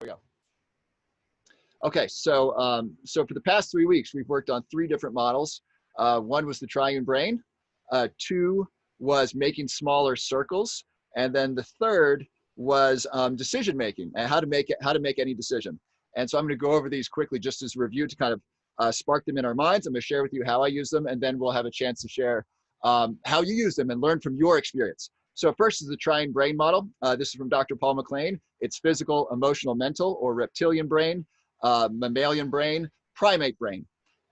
we go. Okay, so for the past 3 weeks, we've worked on 3 different models. One was the triune brain, 2 was making smaller circles, and then the third was decision making and how to make any decision. And so I'm going to go over these quickly just as a review to kind of spark them in our minds. I'm going to share with you how I use them, and then we'll have a chance to share how you use them and learn from your experience. So first is the triune brain model. This is from Dr. Paul MacLean. It's physical, emotional, mental, or reptilian brain, mammalian brain, primate brain.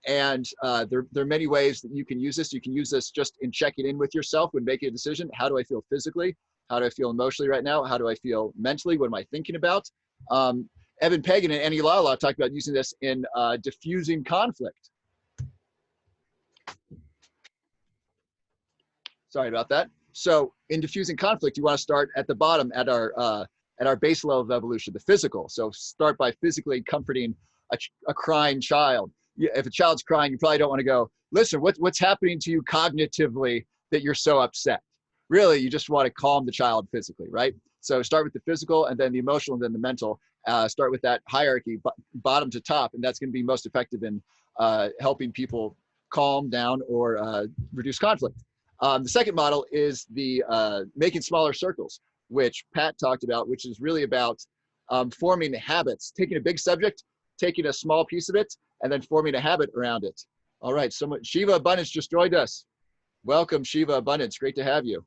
And there are many ways that you can use this. You can use this just in checking in with yourself when making a decision. How do I feel physically? How do I feel emotionally right now? How do I feel mentally? What am I thinking about? Evan Pagan and Annie Lala talked about using this in diffusing conflict. Sorry about that. So in diffusing conflict, you want to start at the bottom at our base level of evolution, the physical. So start by physically comforting a crying child. If a child's crying, you probably don't want to go, listen, what's happening to you cognitively that you're so upset? Really, you just want to calm the child physically, right? So start with the physical and then the emotional and then the mental. Start with that hierarchy, bottom to top, and that's going to be most effective in helping people calm down or reduce conflict. The second model is the making smaller circles, which Pat talked about, which is really about forming habits, taking a big subject, taking a small piece of it, and then forming a habit around it. All right, Shiva Abundance just joined us. Welcome, Shiva Abundance, great to have you.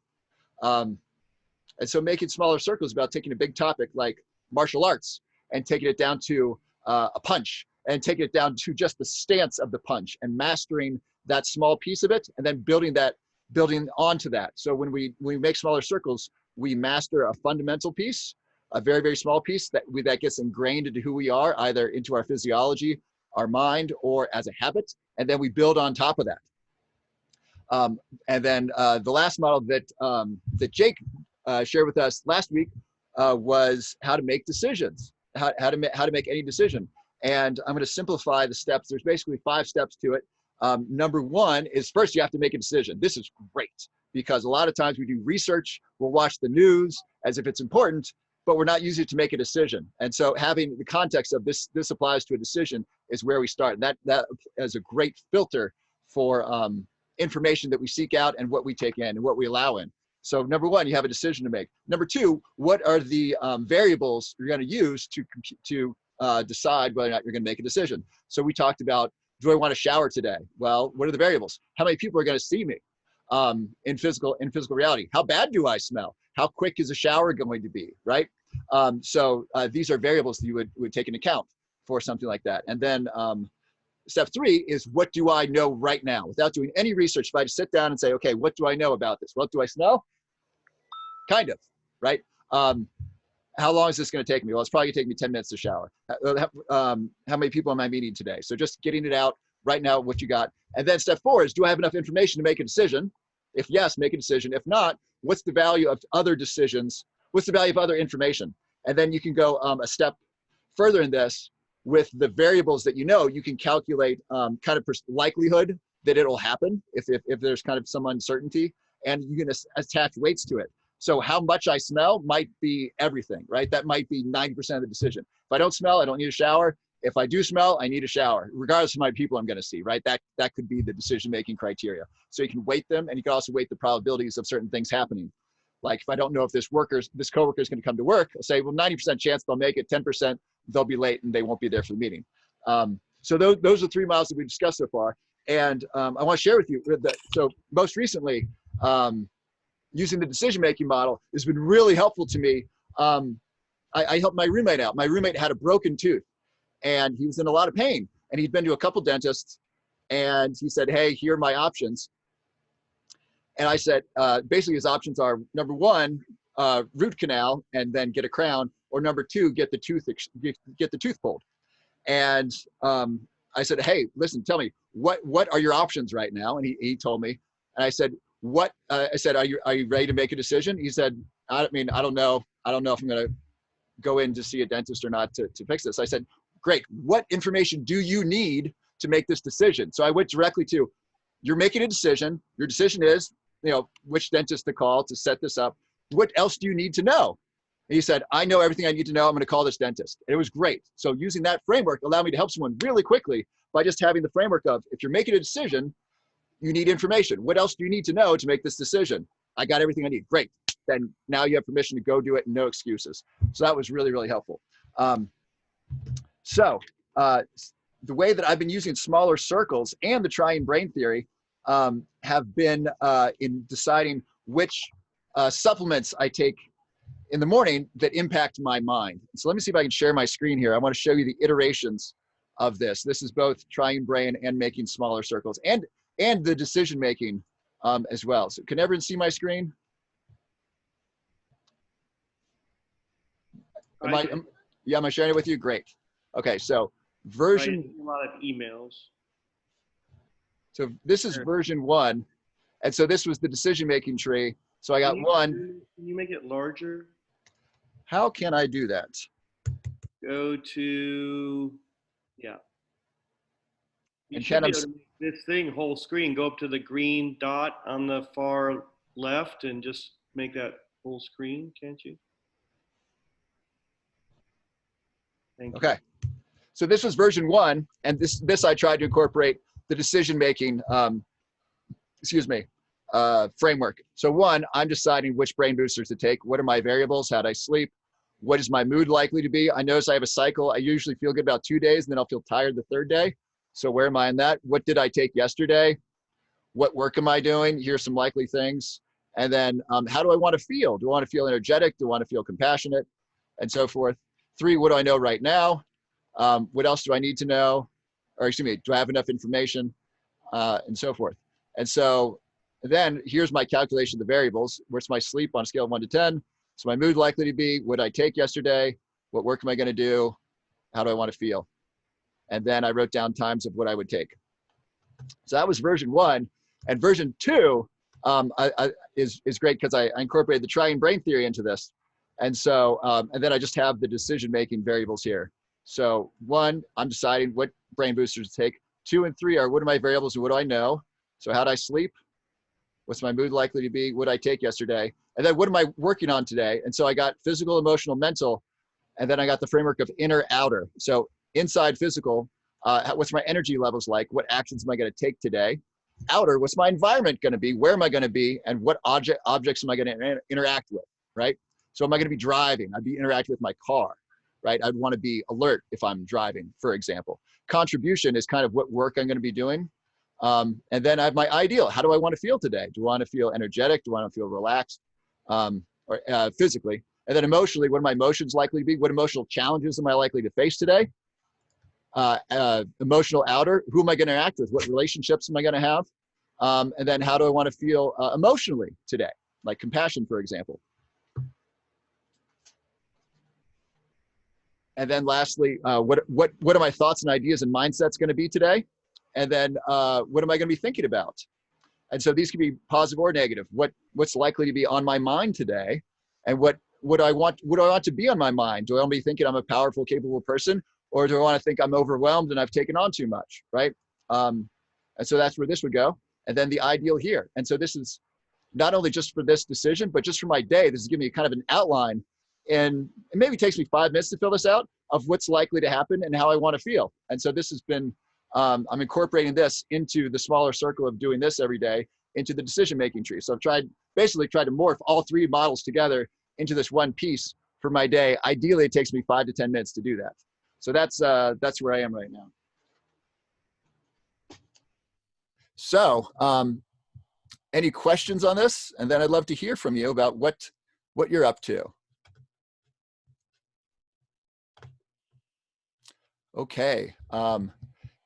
And so making smaller circles about taking a big topic like martial arts and taking it down to a punch and taking it down to just the stance of the punch and mastering that small piece of it and then building onto that. So when we make smaller circles, we master a fundamental piece, a very, very small piece that gets ingrained into who we are, either into our physiology, our mind, or as a habit, and then we build on top of that. And then the last model that Jake shared with us last week was how to make decisions, how to make any decision. And I'm going to simplify the steps. There's basically 5 steps to it. Number 1 is first you have to make a decision. This is great because a lot of times we do research, we'll watch the news as if it's important, but we're not using it to make a decision. And so having the context of this applies to a decision is where we start. And that is a great filter for information that we seek out and what we take in and what we allow in. So number 1, you have a decision to make. Number 2, what are the variables you're going to use to decide whether or not you're going to make a decision? So we talked about, do I want to shower today? Well, what are the variables? How many people are going to see me in physical reality? How bad do I smell? How quick is a shower going to be, right? So these are variables that you would take into account for something like that. And then step 3 is, what do I know right now? Without doing any research, if I just sit down and say, okay, what do I know about this? What do I smell? Kind of, right? How long is this going to take me? Well, it's probably going to take me 10 minutes to shower. How many people am I meeting today? So just getting it out right now, what you got. And then step 4 is, do I have enough information to make a decision? If yes, make a decision. If not, what's the value of other decisions? What's the value of other information? And then you can go a step further in this with the variables that you can calculate kind of likelihood that it'll happen if there's kind of some uncertainty, and you can attach weights to it. So how much I smell might be everything, right? That might be 90% of the decision. If I don't smell, I don't need a shower. If I do smell, I need a shower, regardless of how many people I'm going to see, right? That could be the decision-making criteria. So you can weight them, and you can also weight the probabilities of certain things happening. Like if I don't know if this coworker is going to come to work, I'll say, well, 90% chance they'll make it, 10% they'll be late and they won't be there for the meeting. So those are 3 models that we've discussed so far. And I want to share with you that, so most recently, using the decision-making model has been really helpful to me. I helped my roommate out. My roommate had a broken tooth and he was in a lot of pain, and he'd been to a couple dentists, and he said, hey, here are my options. And I said, basically his options are, number 1, root canal and then get a crown, or number 2, get the tooth pulled. And I said, hey, listen, tell me, what are your options right now? And he told me, and I said, are you ready to make a decision? He said, I don't know if I'm going to go in to see a dentist or not to fix this. I said, great. What information do you need to make this decision? So I went directly to, you're making a decision. Your decision is, which dentist to call to set this up. What else do you need to know? And he said, I know everything I need to know. I'm going to call this dentist. And it was great. So using that framework allowed me to help someone really quickly by just having the framework of, if you're making a decision, you need information. What else do you need to know to make this decision? I got everything I need. Great. Then now you have permission to go do it and no excuses. So that was really, really helpful. The way that I've been using smaller circles and the triune brain theory have been in deciding which supplements I take in the morning that impact my mind. So let me see if I can share my screen here. I want to show you the iterations of this. This is both triune brain and making smaller circles and the decision making as well. So can everyone see my screen? Am I sharing it with you? Great. Okay, so version. A lot of emails. So this is version 1. And so this was the decision-making tree. So I got Can you make it larger? How can I do that? Go to, yeah. You and should be Ken, able to make this thing whole screen. Go up to the green dot on the far left and just make that full screen, can't you? Thank you. Okay. So this was version 1, and this I tried to incorporate the decision-making, framework. So 1, I'm deciding which brain boosters to take. What are my variables? How do I sleep? What is my mood likely to be? I notice I have a cycle. I usually feel good about 2 days, and then I'll feel tired the 3rd day. So where am I in that? What did I take yesterday? What work am I doing? Here's some likely things. And then how do I want to feel? Do I want to feel energetic? Do I want to feel compassionate? And so forth. 3, what do I know right now? What else do I need to know? Or excuse me, do I have enough information? And so forth. And so then here's my calculation of the variables. What's my sleep on a scale of 1 to 10? So my mood likely to be, what did I take yesterday? What work am I going to do? How do I want to feel? And then I wrote down times of what I would take. So that was version 1. And version 2 is great because I incorporated the triune brain theory into this. And so, and then I just have the decision-making variables here. So 1, I'm deciding what brain boosters to take. 2 and 3 are what are my variables and what do I know? So how do I sleep? What's my mood likely to be? What did I take yesterday? And then what am I working on today? And so I got physical, emotional, mental, and then I got the framework of inner, outer. So inside physical, what's my energy levels like? What actions am I going to take today? Outer, what's my environment going to be? Where am I going to be? And what objects am I going to interact with, right? So am I going to be driving? I'd be interacting with my car, right? I'd want to be alert if I'm driving, for example. Contribution is kind of what work I'm going to be doing. And then I have my ideal. How do I want to feel today? Do I want to feel energetic? Do I want to feel relaxed or physically? And then emotionally, what are my emotions likely to be? What emotional challenges am I likely to face today? Emotional outer, who am I going to interact with? What relationships am I going to have? And then how do I want to feel emotionally today? Like compassion, for example. And then lastly, what are my thoughts and ideas and mindsets going to be today? And then what am I going to be thinking about? And so these can be positive or negative. What's likely to be on my mind today? And what do I want to be on my mind? Do I want to be thinking I'm a powerful, capable person? Or do I want to think I'm overwhelmed and I've taken on too much, right? And so that's where this would go. And then the ideal here. And so this is not only just for this decision, but just for my day. This is giving me kind of an outline. And it maybe takes me 5 minutes to fill this out of what's likely to happen and how I want to feel. And so this has been, I'm incorporating this into the smaller circle of doing this every day into the decision-making tree. So I've basically tried to morph all 3 models together into this one piece for my day. Ideally, it takes me 5 to 10 minutes to do that. So that's where I am right now. So any questions on this? And then I'd love to hear from you about what you're up to. Okay.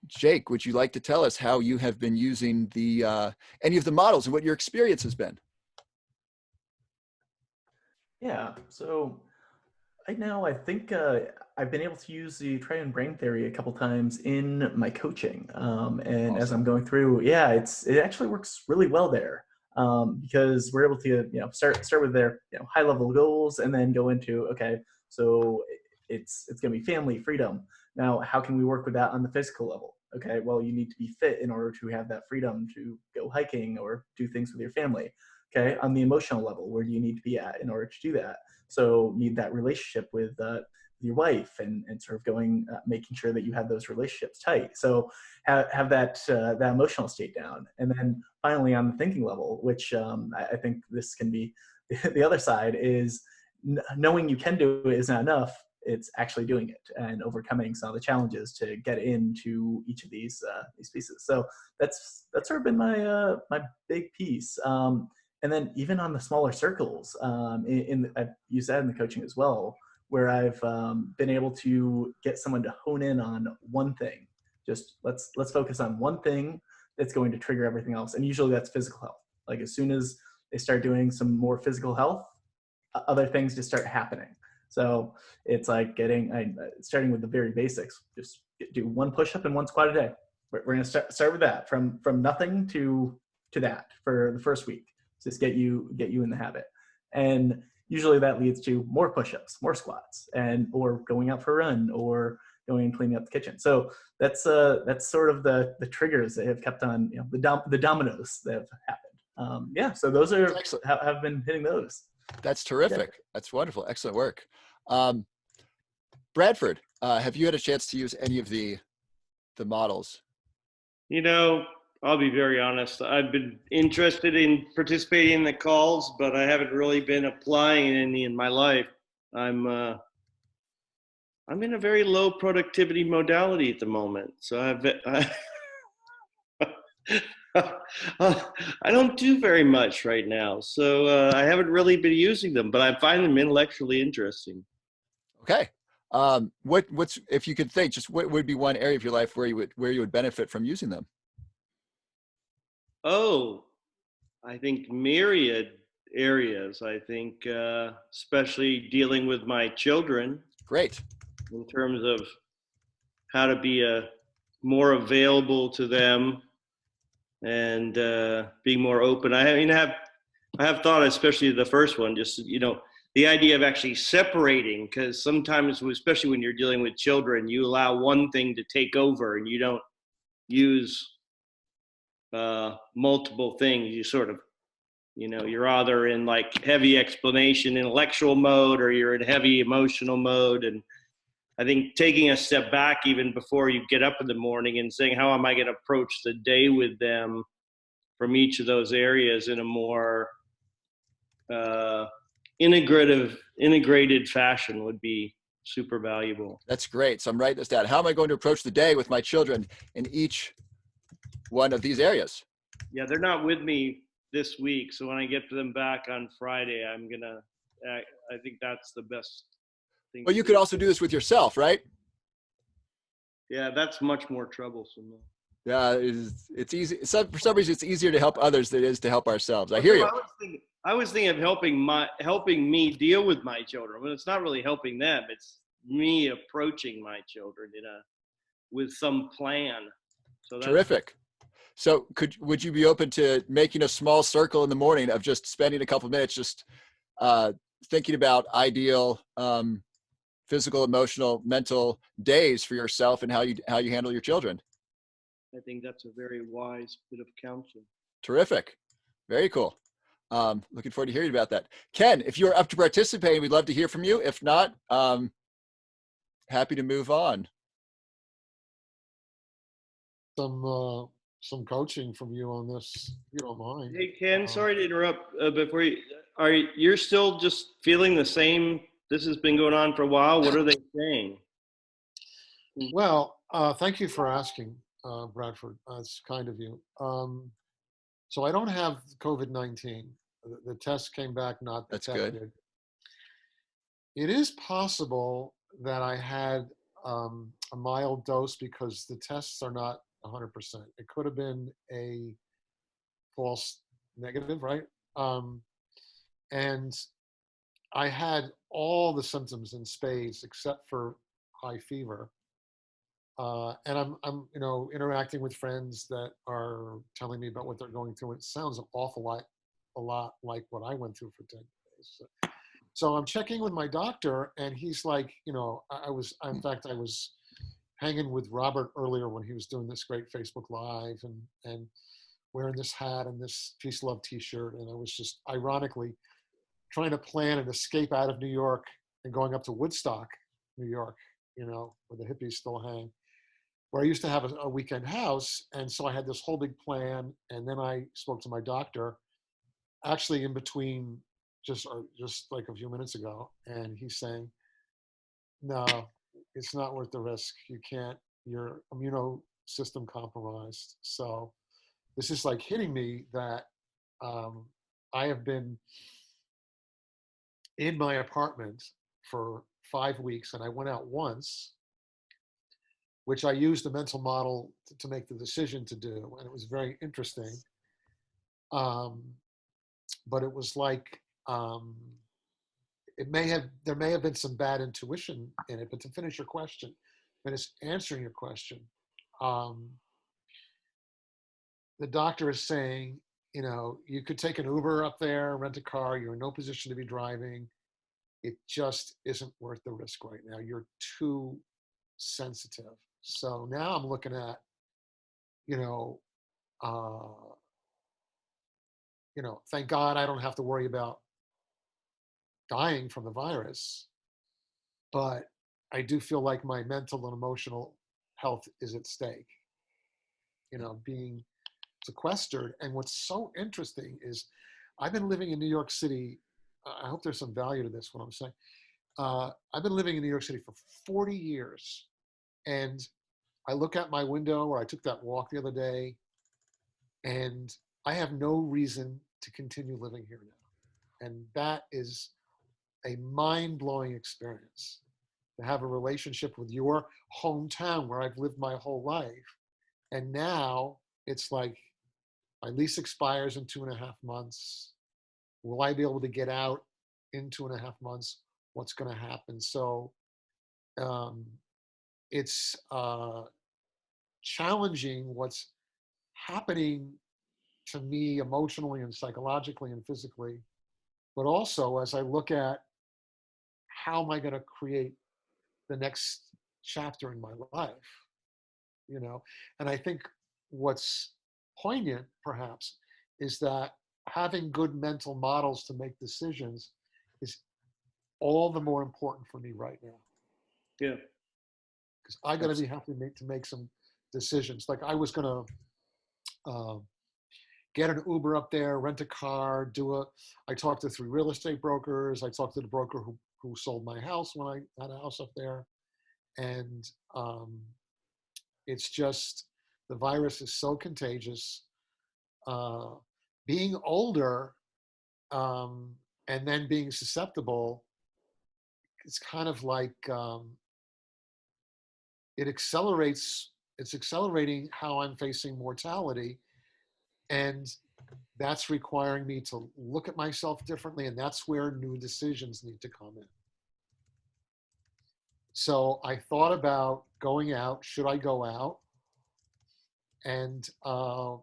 Jake, would you like to tell us how you have been using any of the models and what your experience has been? Yeah, so right now I think I've been able to use the triune brain theory a couple times in my coaching. And Awesome. As I'm going through, yeah, it actually works really well there because we're able to start with their high level goals and then go into, okay, so it's going to be family, freedom. Now, how can we work with that on the physical level? Okay, well, you need to be fit in order to have that freedom to go hiking or do things with your family. Okay, on the emotional level, where do you need to be at in order to do that? so need that relationship with your wife, and sort of going, making sure that you have those relationships tight. So have that that emotional state down. And then finally on the thinking level, which I think this can be the other side, is knowing you can do it is not enough. It's actually doing it and overcoming some of the challenges to get into each of these pieces. So that's sort of been my my big piece. And then even on the smaller circles, I've used that in the coaching as well, where I've been able to get someone to hone in on one thing. Just let's focus on one thing that's going to trigger everything else. And usually that's physical health. Like as soon as they start doing some more physical health, other things just start happening. So it's like starting with the very basics. Just do one push-up and one squat a day. We're going to start with that, from nothing to that for the first week. Just get you in the habit. And usually that leads to more push-ups, more squats, or going out for a run, or going and cleaning up the kitchen. So that's sort of the triggers that have kept on, the dominoes that have happened. So those are have been hitting those. That's terrific. Yeah. That's wonderful. Excellent work. Bradford, have you had a chance to use any of the models? I'll be very honest. I've been interested in participating in the calls, but I haven't really been applying any in my life. I'm in a very low productivity modality at the moment. So I don't do very much right now. So I haven't really been using them, but I find them intellectually interesting. Okay. What's, if you could think, just what would be one area of your life where you would benefit from using them? Oh, I think myriad areas. I think especially dealing with my children. Great. In terms of how to be more available to them and being more open. I have thought, especially the first one, just the idea of actually separating, because sometimes, especially when you're dealing with children, you allow one thing to take over and you don't use multiple things. You sort of, you're either in like heavy explanation, intellectual mode, or you're in heavy emotional mode. And I think taking a step back even before you get up in the morning and saying, how am I going to approach the day with them from each of those areas in a more integrated fashion would be super valuable. That's great. So I'm writing this down. How am I going to approach the day with my children in each one of these areas? Yeah, they're not with me this week. So when I get them back on Friday, I think that's the best thing. Well, you could also do this with yourself, right? Yeah, that's much more troublesome. Yeah, it's easy. For some reason, it's easier to help others than it is to help ourselves. I hear you. I was thinking of helping me deal with my children. Well, it's not really helping them. It's me approaching my children with some plan. So that's terrific. So would you be open to making a small circle in the morning of just spending a couple of minutes just thinking about ideal physical, emotional, mental days for yourself and how you handle your children? I think that's a very wise bit of counsel. Terrific. Very cool. Looking forward to hearing about that. Ken, if you're up to participating, we'd love to hear from you. If not, happy to move on. Some coaching from you on this, if you don't mind. Hey, Ken, sorry to interrupt. Before you're still just feeling the same? This has been going on for a while. What are they saying? Well, thank you for asking, Bradford. That's kind of you. So I don't have COVID-19. The test came back not detected. That's good. It is possible that I had a mild dose because the tests are not 100%. It could have been a false negative, right? And I had all the symptoms in spades except for high fever. And I'm interacting with friends that are telling me about what they're going through. It sounds an awful lot, a lot like what I went through for 10 days. So I'm checking with my doctor, and he's like, I was hanging with Robert earlier when he was doing this great Facebook Live and wearing this hat and this Peace Love t-shirt. And I was just ironically trying to plan an escape out of New York and going up to Woodstock, New York, you know, where the hippies still hang, where I used to have a weekend house. And so I had this whole big plan. And then I spoke to my doctor, actually in between, just like a few minutes ago. And he's saying, no, it's not worth the risk. You can't, your immuno system compromised. So this is like hitting me that I have been in my apartment for 5 weeks, and I went out once, which I used the mental model to make the decision to do, and it was very interesting. But it was like there may have been some bad intuition in it. But to finish your question, finish answering your question, the doctor is saying, you know, you could take an Uber up there, rent a car. You're in no position to be driving. It just isn't worth the risk right now. You're too sensitive. So now I'm looking at, you know, thank God I don't have to worry about dying from the virus, but I do feel like my mental and emotional health is at stake, you know, being sequestered. And what's so interesting is I've been living in New York City. I hope there's some value to this, what I'm saying. I've been living in New York City for 40 years. And I look out my window, or I took that walk the other day, and I have no reason to continue living here now. And that is a mind-blowing experience, to have a relationship with your hometown where I've lived my whole life. And now it's like my lease expires in 2.5 months. Will I be able to get out in 2.5 months? What's going to happen? So it's challenging what's happening to me emotionally and psychologically and physically, but also as I look at how am I going to create the next chapter in my life, you know? And I think what's poignant perhaps is that having good mental models to make decisions is all the more important for me right now. Yeah. Because I got to be happy to make some decisions. Like I was going to get an Uber up there, rent a car, I talked to 3 real estate brokers. I talked to the broker who sold my house when I had a house up there. And it's just, the virus is so contagious. Being older and then being susceptible, it's kind of like it's accelerating how I'm facing mortality. And that's requiring me to look at myself differently. And that's where new decisions need to come in. So I thought about going out. Should I go out? And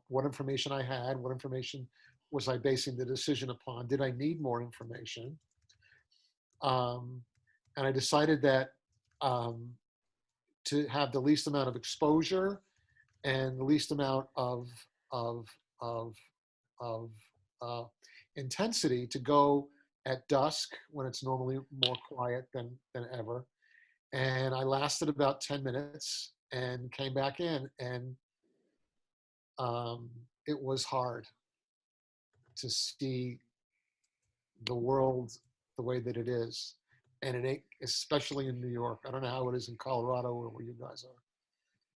what information I had, what information was I basing the decision upon? Did I need more information? And I decided that to have the least amount of exposure and the least amount of intensity, to go at dusk when it's normally more quiet than ever. And I lasted about 10 minutes and came back in, and it was hard to see the world the way that it is. And it ain't, especially in New York. I don't know how it is in Colorado or where you guys are.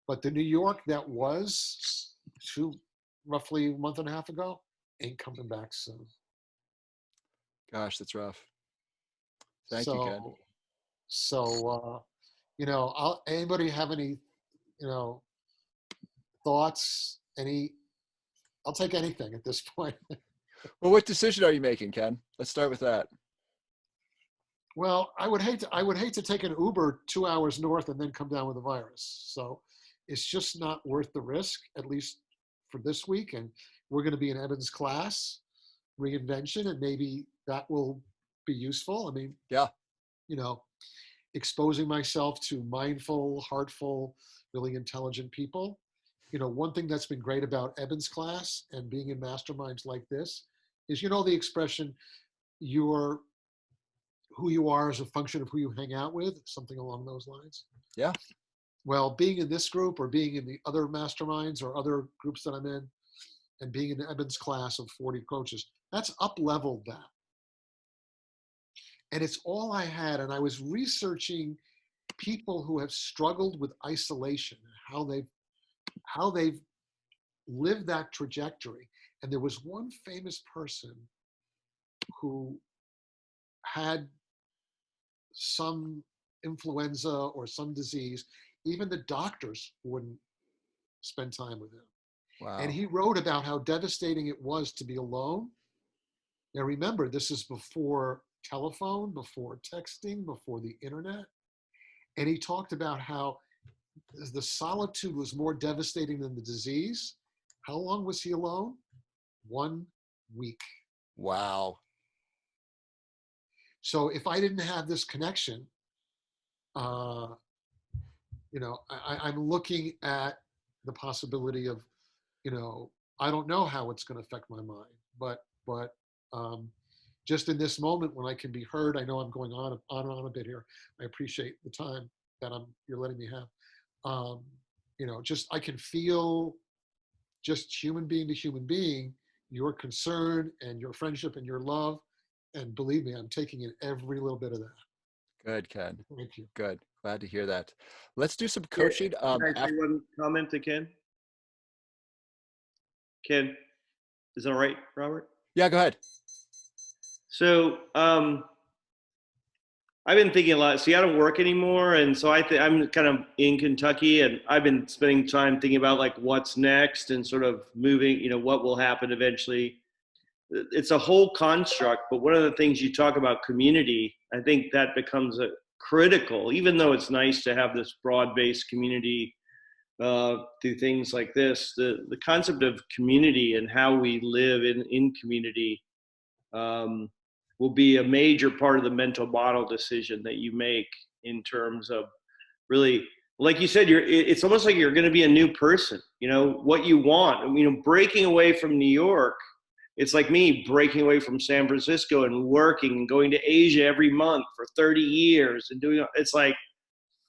But the New York that was roughly a month and a half ago ain't coming back soon. Gosh, that's rough. Thank you, Ken. So, you know, anybody have any, you know, thoughts? I'll take anything at this point. Well, what decision are you making, Ken? Let's start with that. Well, I would hate to take an Uber 2 hours north and then come down with a virus. So it's just not worth the risk, at least for this week. And we're going to be in Eben's class, reinvention, and maybe that will be useful. I mean, yeah, you know, exposing myself to mindful, heartful, really intelligent people. You know, one thing that's been great about Eben's class and being in masterminds like this is, you know, the expression, you're who you are as a function of who you hang out with, something along those lines. Yeah. Well, being in this group or being in the other masterminds or other groups that I'm in, and being in the Eben's class of 40 coaches, that's up-leveled that. And it's all I had. And I was researching people who have struggled with isolation, how they've lived that trajectory. And there was one famous person who had some influenza or some disease. Even the doctors wouldn't spend time with him. Wow. And he wrote about how devastating it was to be alone. Now remember, this is before telephone, before texting, before the internet. And he talked about how the solitude was more devastating than the disease. How long was he alone? 1 week. Wow. So if I didn't have this connection, I'm looking at the possibility of, I don't know how it's going to affect my mind, but just in this moment when I can be heard, I know I'm going on and on a bit here. I appreciate the time that you're letting me have. Just I can feel, just human being to human being, your concern and your friendship and your love. And believe me, I'm taking in every little bit of that. Good, Ken. Thank you. Good. Glad to hear that. Let's do some coaching. Can I say one comment to Ken? Ken, is that all right, Robert? Yeah, go ahead. So I've been thinking a lot. See, I don't work anymore, and so I'm kind of in Kentucky, and I've been spending time thinking about like what's next and sort of moving. What will happen eventually. It's a whole construct, but one of the things you talk about community, I think that becomes a critical. Even though it's nice to have this broad-based community through things like this, the concept of community and how we live in community will be a major part of the mental model decision that you make in terms of really, like you said, it's almost like you're going to be a new person, what you want, breaking away from New York. It's like me breaking away from San Francisco and working and going to Asia every month for 30 years and it's like,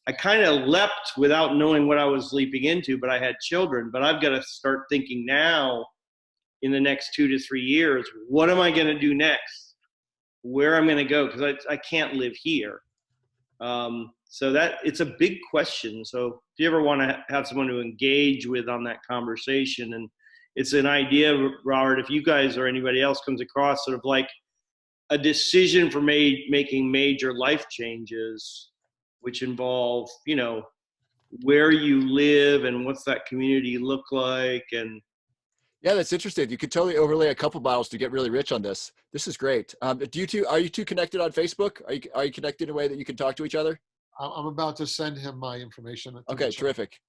I kind of leapt without knowing what I was leaping into, but I had children, but I've got to start thinking now in the next 2 to 3 years, what am I going to do next? Where I'm going to go? Because I can't live here. So that it's a big question. So if you ever want to have someone to engage with on that conversation, and it's an idea, Robert, if you guys or anybody else comes across sort of like a decision for making major life changes, which involve, where you live and what's that community look like. And yeah, that's interesting. You could totally overlay a couple bottles to get really rich on this. This is great. Are you two connected on Facebook? Are you connected in a way that you can talk to each other? I'm about to send him my information. Okay, terrific.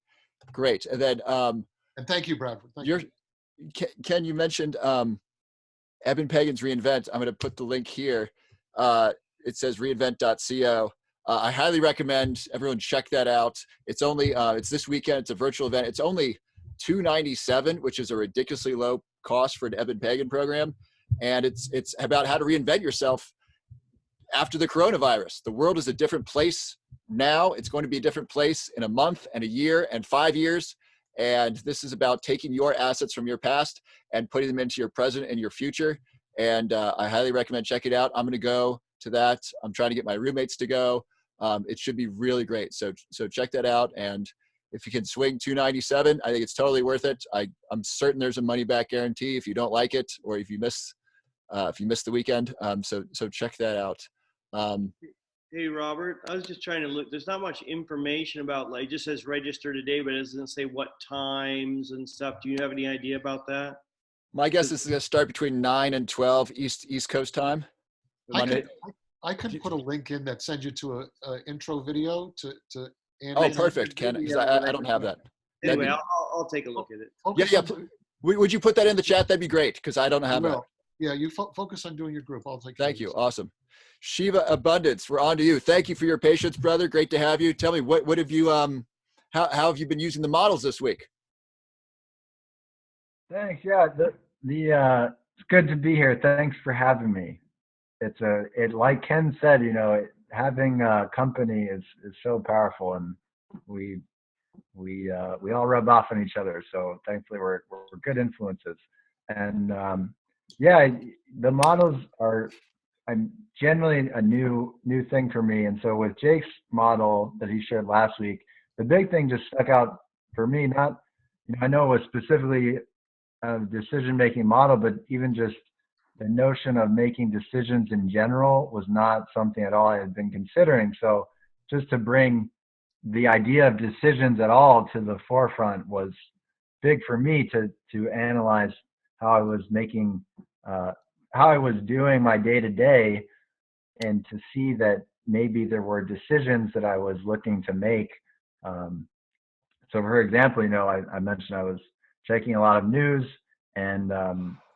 Great. And then, and thank you, Bradford. Thank you. Ken, you mentioned Eben Pagan's reInvent. I'm going to put the link here. It says reinvent.co. I highly recommend everyone check that out. It's only it's this weekend. It's a virtual event. It's only $297, which is a ridiculously low cost for an Eben Pagan program, and it's about how to reinvent yourself after the coronavirus. The world is a different place now. It's going to be a different place in a month and a year and 5 years. And this is about taking your assets from your past and putting them into your present and your future. And I highly recommend checking it out. I'm going to go to that. I'm trying to get my roommates to go. It should be really great. So check that out. And if you can swing $297, I think it's totally worth it. I'm certain there's a money back guarantee if you don't like it or if you miss the weekend. So check that out. Hey, Robert, I was just trying to look. There's not much information about, like, it just says register today, but it doesn't say what times and stuff. Do you have any idea about that? My guess is it's going to start between 9 and 12 East Coast time. I could put a link in that sends you to a intro video to Andy. Oh, perfect, Ken, because I don't have that. Anyway, I'll take a look at it. Yeah. Would you put that in the chat? That'd be great, because I don't have that. Yeah, you focus on doing your group. I'll take. Thank you. Awesome. Shiva Abundance, we're on to you. Thank you for your patience, brother. Great to have you. Tell me, what have you, how have you been using the models this week? Thanks. Yeah, it's good to be here. Thanks for having me. like Ken said, you know, having a company is so powerful, and we all rub off on each other. So thankfully we're good influences. And yeah, the models are generally a new thing for me. And so with Jake's model that he shared last week, the big thing just stuck out for me. Not, you know, I know it was specifically a decision-making model, but even just the notion of making decisions in general was not something at all I had been considering. So just to bring the idea of decisions at all to the forefront was big for me to analyze how I was making, how I was doing my day to day, and to see that maybe there were decisions that I was looking to make. So for example, you know, I mentioned I was checking a lot of news and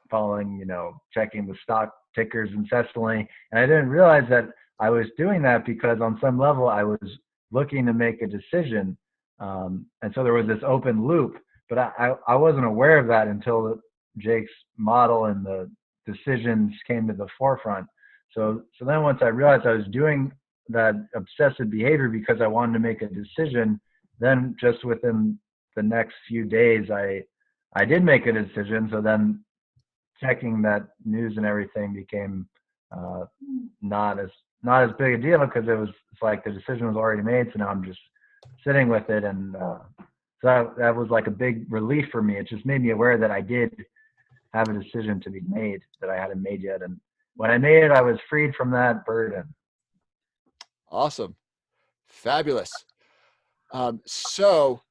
following, you know, checking the stock tickers incessantly. And I didn't realize that I was doing that because on some level I was looking to make a decision. And so there was this open loop, but I wasn't aware of that until Jake's model and the decisions came to the forefront. So then once I realized I was doing that obsessive behavior because I wanted to make a decision, then just within the next few days, I did make a decision. So then checking that news and everything became not as big a deal, because it's like the decision was already made. So now I'm just sitting with it, and so that was like a big relief for me. It just made me aware that I did have a decision to be made that I hadn't made yet, and when I made it, I was freed from that burden. Awesome, fabulous. So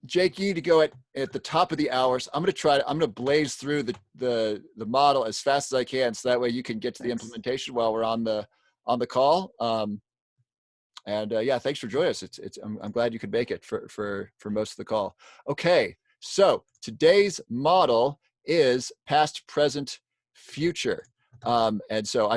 Jake, you need to go at the top of the hours. I'm going to blaze through the model as fast as I can, so that way you can get to the implementation while we're on the call. Yeah, thanks for joining us. I'm glad you could make it for most of the call. Okay, so today's model is past, present, future. And so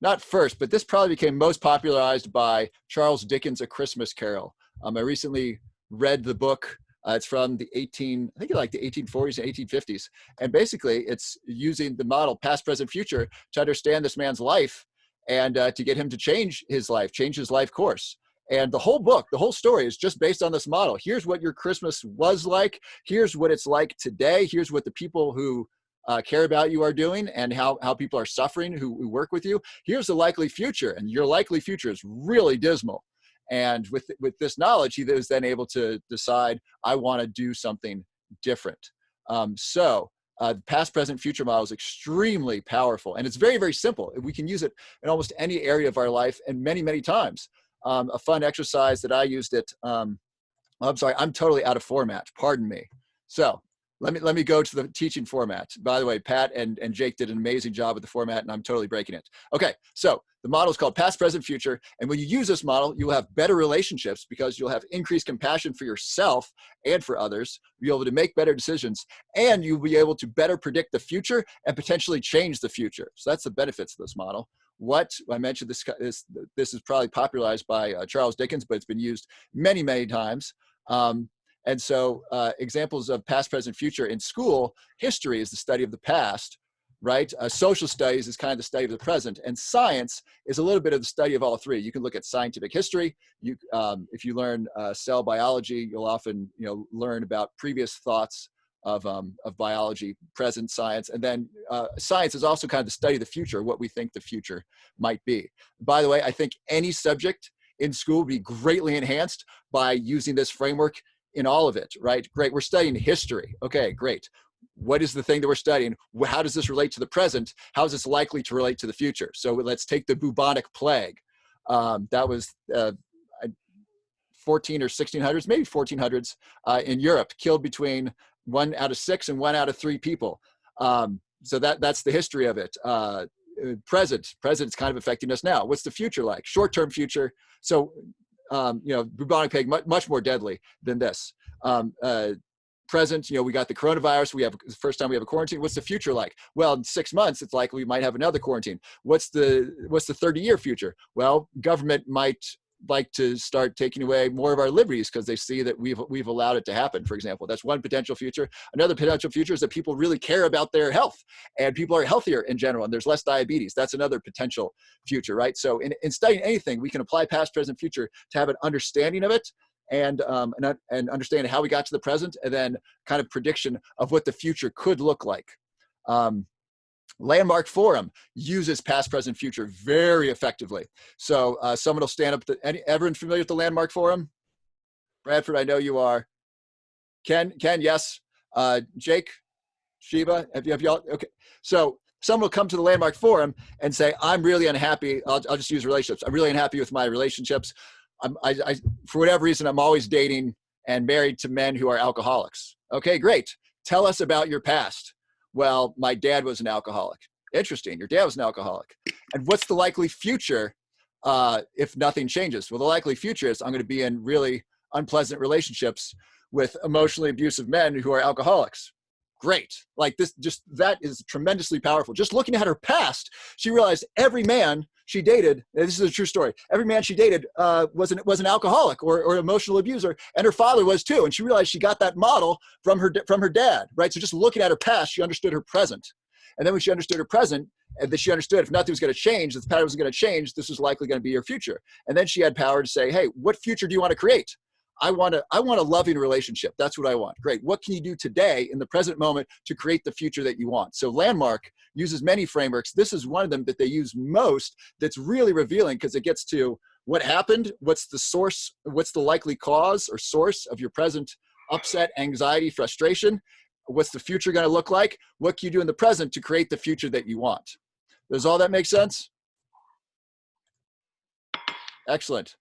not first, but this probably became most popularized by Charles Dickens' A Christmas Carol. I recently read the book. It's from the 1840s and 1850s. And basically it's using the model past, present, future to understand this man's life, and to get him to change his life course. And the whole book, the whole story is just based on this model. Here's what your Christmas was like. Here's what it's like today. Here's what the people who care about you are doing, and how people are suffering who work with you. Here's the likely future, and your likely future is really dismal. And with this knowledge, he was then able to decide, I want to do something different. The past, present, future model is extremely powerful, and it's very, very simple. We can use it in almost any area of our life, and many, many times. A fun exercise that I used it. I'm sorry, I'm totally out of format. Pardon me. So let me go to the teaching format. By the way, Pat and Jake did an amazing job with the format, and I'm totally breaking it. Okay, so the model is called past, present, future. And when you use this model, you'll have better relationships, because you'll have increased compassion for yourself and for others. You'll be able to make better decisions, and you'll be able to better predict the future and potentially change the future. So that's the benefits of this model. What I mentioned, this is probably popularized by Charles Dickens, but it's been used many, many times. And so examples of past, present, future in school: history is the study of the past, right? Social studies is kind of the study of the present, and science is a little bit of the study of all three. You can look at scientific history. If you learn cell biology, you'll often learn about previous thoughts of biology, present science, and then science is also kind of the study of the future, what we think the future might be. By the way, I think any subject in school would be greatly enhanced by using this framework in all of it, right? Great, we're studying history. Okay, great. What is the thing that we're studying? How does this relate to the present? How is this likely to relate to the future? So let's take the bubonic plague. That was 14 or 1600s, maybe 1400s in Europe, killed between 1 out of 6 and 1 out of 3 people. So that's the history of it. Present's kind of affecting us now. What's the future like? Short-term future. So bubonic plague much more deadly than this. Present, we got the coronavirus. We have the first time we have a quarantine. What's the future like? Well, in 6 months, it's likely we might have another quarantine. What's the 30-year future? Well, government might like to start taking away more of our liberties because they see that we've allowed it to happen, for example. That's one potential future. Another potential future is that people really care about their health and people are healthier in general and there's less diabetes. That's another potential future, right? So in studying anything, we can apply past, present, future to have an understanding of it and understand how we got to the present, and then kind of prediction of what the future could look like. Landmark Forum uses past, present, future very effectively. So someone will stand up. Everyone familiar with the Landmark Forum? Bradford, I know you are. Ken, yes. Jake, Shiva, have y'all? Okay. So someone will come to the Landmark Forum and say, I'm really unhappy. I'll just use relationships. I'm really unhappy with my relationships. I for whatever reason, I'm always dating and married to men who are alcoholics. Okay, great. Tell us about your past. Well, my dad was an alcoholic. Interesting. Your dad was an alcoholic. And what's the likely future if nothing changes? Well, the likely future is I'm going to be in really unpleasant relationships with emotionally abusive men who are alcoholics. Great. Like this, just that is tremendously powerful. Just looking at her past, she realized every man she dated, and this is a true story, every man she dated was an alcoholic or emotional abuser, and her father was too. And she realized she got that model from her dad, right? So just looking at her past, she understood her present. And then when she understood her present, and that she understood if nothing was going to change, if the pattern was going to change, this was likely going to be her future. And then she had power to say, hey, what future do you want to create? I want a loving relationship. That's what I want. Great. What can you do today in the present moment to create the future that you want? So Landmark uses many frameworks. This is one of them that they use most that's really revealing because it gets to what happened, what's the source, what's the likely cause or source of your present upset, anxiety, frustration, what's the future going to look like, what can you do in the present to create the future that you want? Does all that make sense? Excellent.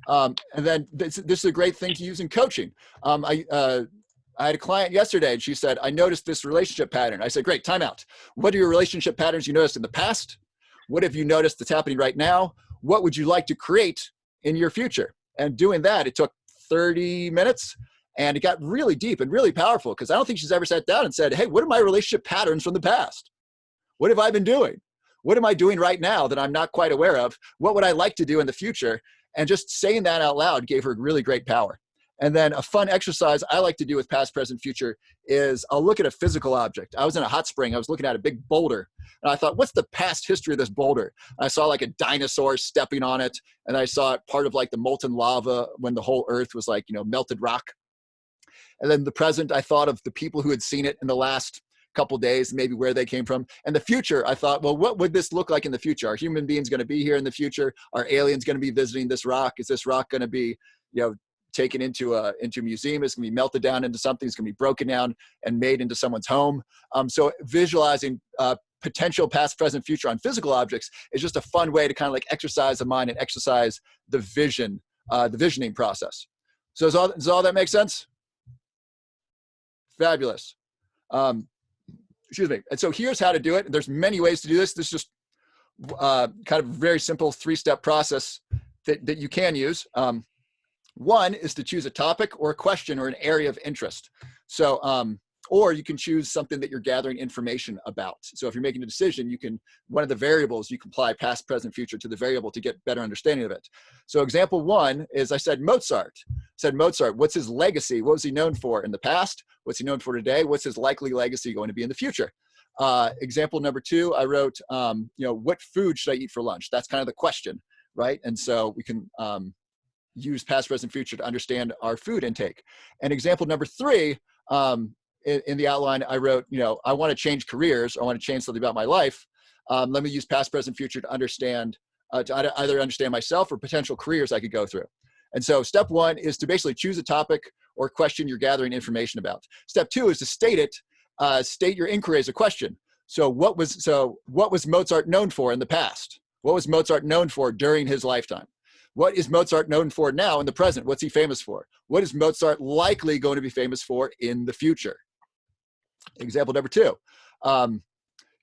And then this is a great thing to use in coaching. I had a client yesterday and she said, I noticed this relationship pattern. I said, great, time out. What are your relationship patterns you noticed in the past? What have you noticed that's happening right now? What would you like to create in your future? And doing that, it took 30 minutes and it got really deep and really powerful because I don't think she's ever sat down and said, hey, what are my relationship patterns from the past? What have I been doing? What am I doing right now that I'm not quite aware of? What would I like to do in the future? And just saying that out loud gave her really great power. And then a fun exercise I like to do with past, present, future is I'll look at a physical object. I was in a hot spring. I was looking at a big boulder. And I thought, what's the past history of this boulder? And I saw like a dinosaur stepping on it. And I saw it part of like the molten lava when the whole earth was like, melted rock. And then the present, I thought of the people who had seen it in the last couple days, maybe where they came from. And the future, I thought, well, what would this look like in the future? Are human beings going to be here in the future? Are aliens going to be visiting this rock? Is this rock going to be, taken into a museum? It's going to be melted down into something. It's going to be broken down and made into someone's home. So visualizing potential past, present, future on physical objects is just a fun way to kind of like exercise the mind and exercise the vision, the visioning process. So does all that make sense? Fabulous. Excuse me. And so here's how to do it. There's many ways to do this. This is just kind of a very simple 3-step process that you can use. One is to choose a topic or a question or an area of interest. So, or you can choose something that you're gathering information about. So if you're making a decision, one of the variables, you can apply past, present, future to the variable to get better understanding of it. So example one is I said Mozart. What's his legacy? What was he known for in the past? What's he known for today? What's his likely legacy going to be in the future? Example number 2, I wrote, what food should I eat for lunch? That's kind of the question, right? And so we can use past, present, future to understand our food intake. And example number 3, in the outline, I wrote, I want to change careers. I want to change something about my life. Let me use past, present, future to understand, to either understand myself or potential careers I could go through. And so step 1 is to basically choose a topic or question you're gathering information about. Step 2 is to state it, state your inquiry as a question. So what was Mozart known for in the past? What was Mozart known for during his lifetime? What is Mozart known for now in the present? What's he famous for? What is Mozart likely going to be famous for in the future? Example number 2,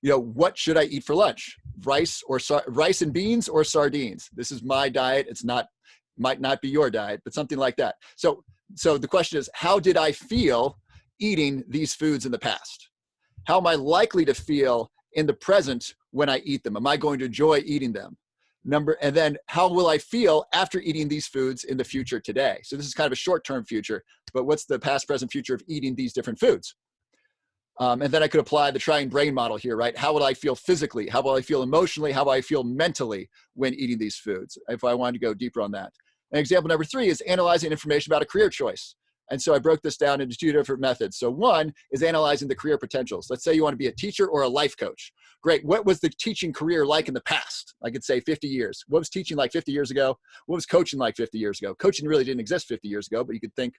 what should I eat for lunch? Rice and beans or sardines? This is my diet. Might not be your diet, but something like that. So the question is, how did I feel eating these foods in the past? How am I likely to feel in the present when I eat them? Am I going to enjoy eating them? And then how will I feel after eating these foods in the future today? So this is kind of a short-term future, but what's the past, present, future of eating these different foods? And then I could apply the trying brain model here, right? How would I feel physically? How will I feel emotionally? How will I feel mentally when eating these foods? If I wanted to go deeper on that. And example number 3 is analyzing information about a career choice. And so I broke this down into 2 different methods. So one is analyzing the career potentials. Let's say you want to be a teacher or a life coach. Great. What was the teaching career like in the past? I could say 50 years. What was teaching like 50 years ago? What was coaching like 50 years ago? Coaching really didn't exist 50 years ago, but you could think,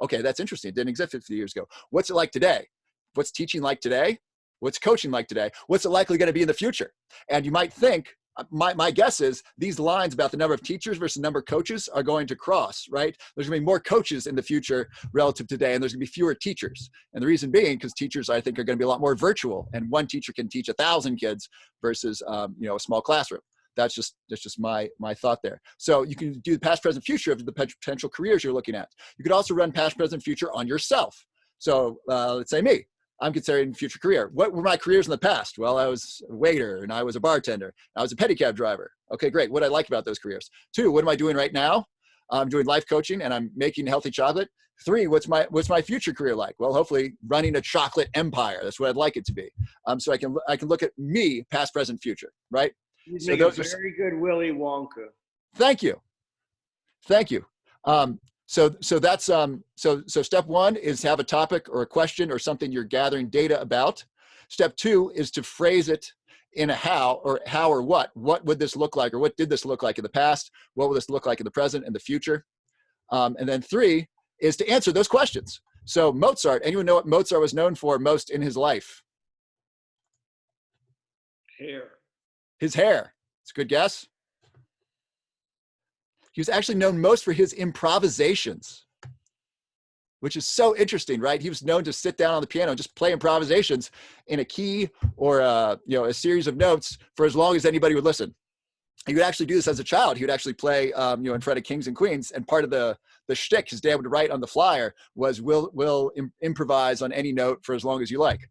okay, that's interesting. It didn't exist 50 years ago. What's it like today? What's teaching like today? What's coaching like today? What's it likely going to be in the future? And you might think, my guess is these lines about the number of teachers versus the number of coaches are going to cross, right? There's going to be more coaches in the future relative to today, and there's going to be fewer teachers. And the reason being, because teachers, I think, are going to be a lot more virtual, and one teacher can teach 1,000 kids versus, a small classroom. That's just my thought there. So you can do the past, present, future of the potential careers you're looking at. You could also run past, present, future on yourself. So let's say me. I'm considering future career. What were my careers in the past? Well, I was a waiter and I was a bartender. I was a pedicab driver. Okay, great. What do I like about those careers? 2, what am I doing right now? I'm doing life coaching and I'm making healthy chocolate. 3, what's my future career like? Well, hopefully running a chocolate empire. That's what I'd like it to be. So I can look at me, past, present, future, right? You So make those a are, very good Willy Wonka. thank you. So that's so step 1 is to have a topic or a question or something you're gathering data about. Step 2 is to phrase it in a how or what. What would this look like, or what did this look like in the past? What will this look like in the present and the future? And then 3 is to answer those questions. So Mozart, anyone know what Mozart was known for most in his life? Hair. His hair. It's a good guess. He was actually known most for his improvisations, which is so interesting, right? He was known to sit down on the piano and just play improvisations in a key or a series of notes for as long as anybody would listen. He would actually do this as a child. He would actually play, in front of kings and queens. And part of the shtick his dad would write on the flyer was, "We'll improvise on any note for as long as you like."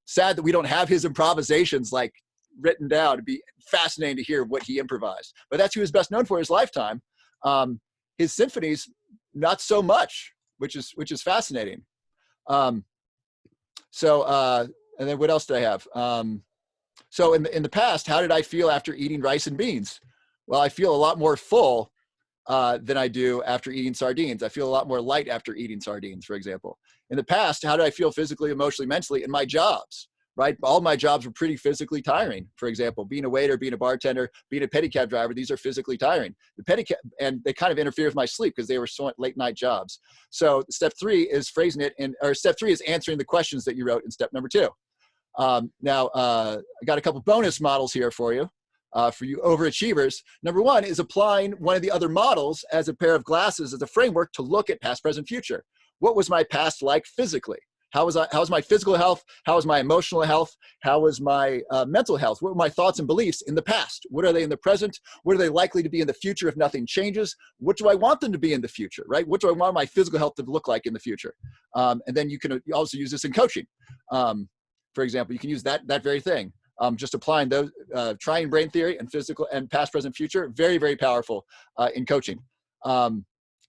Sad that we don't have his improvisations like written down. It'd be fascinating to hear what he improvised, but that's who he was best known for his lifetime. His symphonies, not so much, which is fascinating. And then what else do I have? So in the past, how did I feel after eating rice and beans? Well, I feel a lot more full than I do after eating sardines. I feel a lot more light after eating sardines, for example. In the past, how did I feel physically, emotionally, mentally in my jobs? Right? All my jobs were pretty physically tiring. For example, being a waiter, being a bartender, being a pedicab driver, these are physically tiring. And they kind of interfere with my sleep because they were so late night jobs. So step 3 is step 3 is answering the questions that you wrote in step number 2. Now, I got a couple bonus models here for you overachievers. Number 1 is applying one of the other models as a pair of glasses as a framework to look at past, present, future. What was my past like physically? How was my physical health? How was my emotional health? How was my mental health? What were my thoughts and beliefs in the past? What are they in the present? What are they likely to be in the future if nothing changes? What do I want them to be in the future, right? What do I want my physical health to look like in the future? And then you can also use this in coaching. For example, you can use that very thing. Just applying those trying brain theory and physical and past, present, future, very, very powerful in coaching.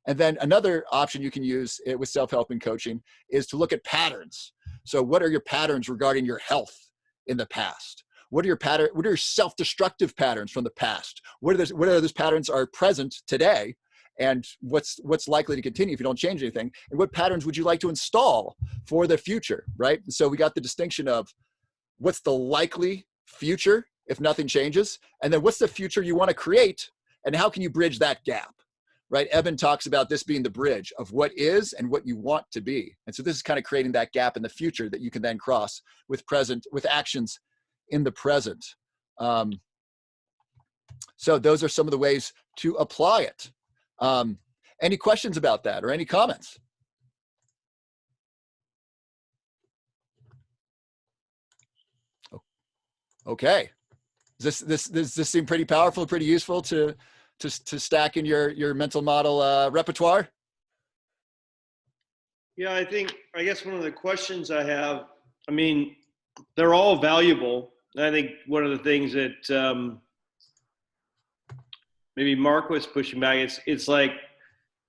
And then another option you can use with self-help and coaching is to look at patterns. So what are your patterns regarding your health in the past? What are your self-destructive patterns from the past? What are those patterns are present today? And what's likely to continue if you don't change anything? And what patterns would you like to install for the future, right? So we got the distinction of what's the likely future if nothing changes? And then what's the future you want to create? And how can you bridge that gap? Right? Eben talks about this being the bridge of what is and what you want to be. And so this is kind of creating that gap in the future that you can then cross with actions in the present. So those are some of the ways to apply it. Any questions about that or any comments? Okay. Does this seem pretty powerful, pretty useful to stack in your mental model repertoire? Yeah, I guess one of the questions I have, I mean, they're all valuable. I think one of the things that maybe Mark was pushing back. It's like,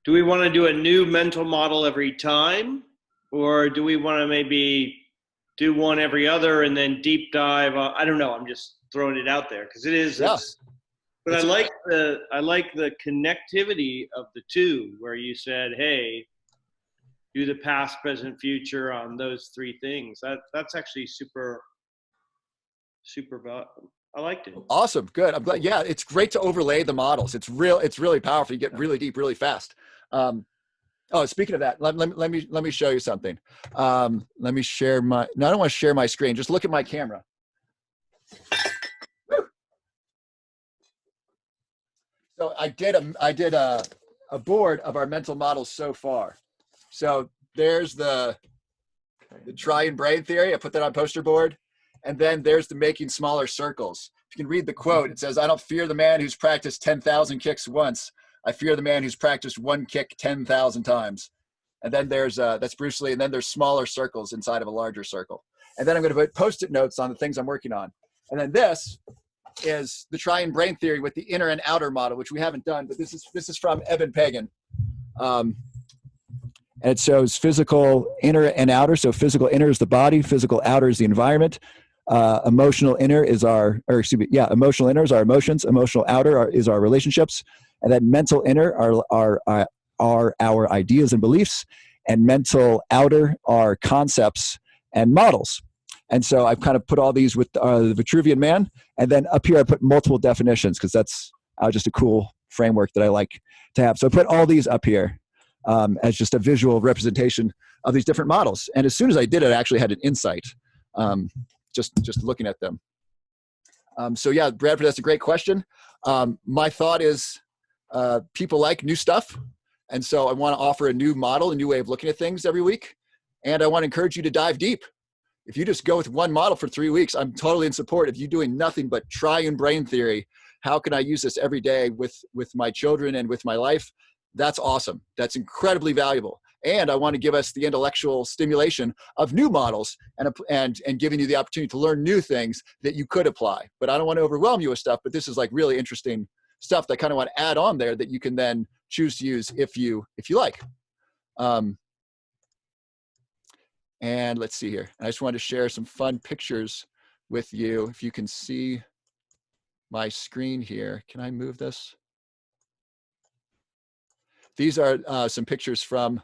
do we want to do a new mental model every time, or do we want to maybe do one every other and then deep dive? I don't know. I'm just throwing it out there because it is. Yeah. But I like the connectivity of the two, where you said, "Hey, do the past, present, future on those three things." That's actually super valuable. I liked it. Awesome. Good. I'm glad. Yeah. It's great to overlay the models. It's really powerful. You get really deep, really fast. Oh, speaking of that, let me show you something. Let me share my, no, I don't want to share my screen. Just look at my camera. So I did a board of our mental models so far. So there's the triune brain theory. I put that on poster board. And then there's the making smaller circles. If you can read the quote, it says, "I don't fear the man who's practiced 10,000 kicks once. I fear the man who's practiced one kick 10,000 times." And then there's, that's Bruce Lee. And then there's smaller circles inside of a larger circle. And then I'm going to put Post-it notes on the things I'm working on. And then this is the triune brain theory with the inner and outer model, which we haven't done, but this is from Evan Pagan. And it shows physical inner and outer. So physical inner is the body, physical outer is the environment. Emotional inner is emotional inner is our emotions. Emotional outer is our relationships. And then mental inner are our ideas and beliefs. And mental outer are concepts and models. And so I've kind of put all these with the Vitruvian Man. And then up here, I put multiple definitions because that's just a cool framework that I like to have. So I put all these up here as just a visual representation of these different models. And as soon as I did it, I actually had an insight just looking at them. So yeah, Bradford, that's a great question. My thought is people like new stuff. And so I want to offer a new model, a new way of looking at things every week. And I want to encourage you to dive deep. If you just go with one model for 3 weeks, I'm totally in support of you doing nothing but triune brain theory. How can I use this every day with my children and with my life? That's awesome. That's incredibly valuable. And I want to give us the intellectual stimulation of new models and giving you the opportunity to learn new things that you could apply. But I don't want to overwhelm you with stuff, but this is like really interesting stuff that I kind of want to add on there that you can then choose to use if you like. And let's see here. I just wanted to share some fun pictures with you. If you can see my screen here, can I move this? These are some pictures from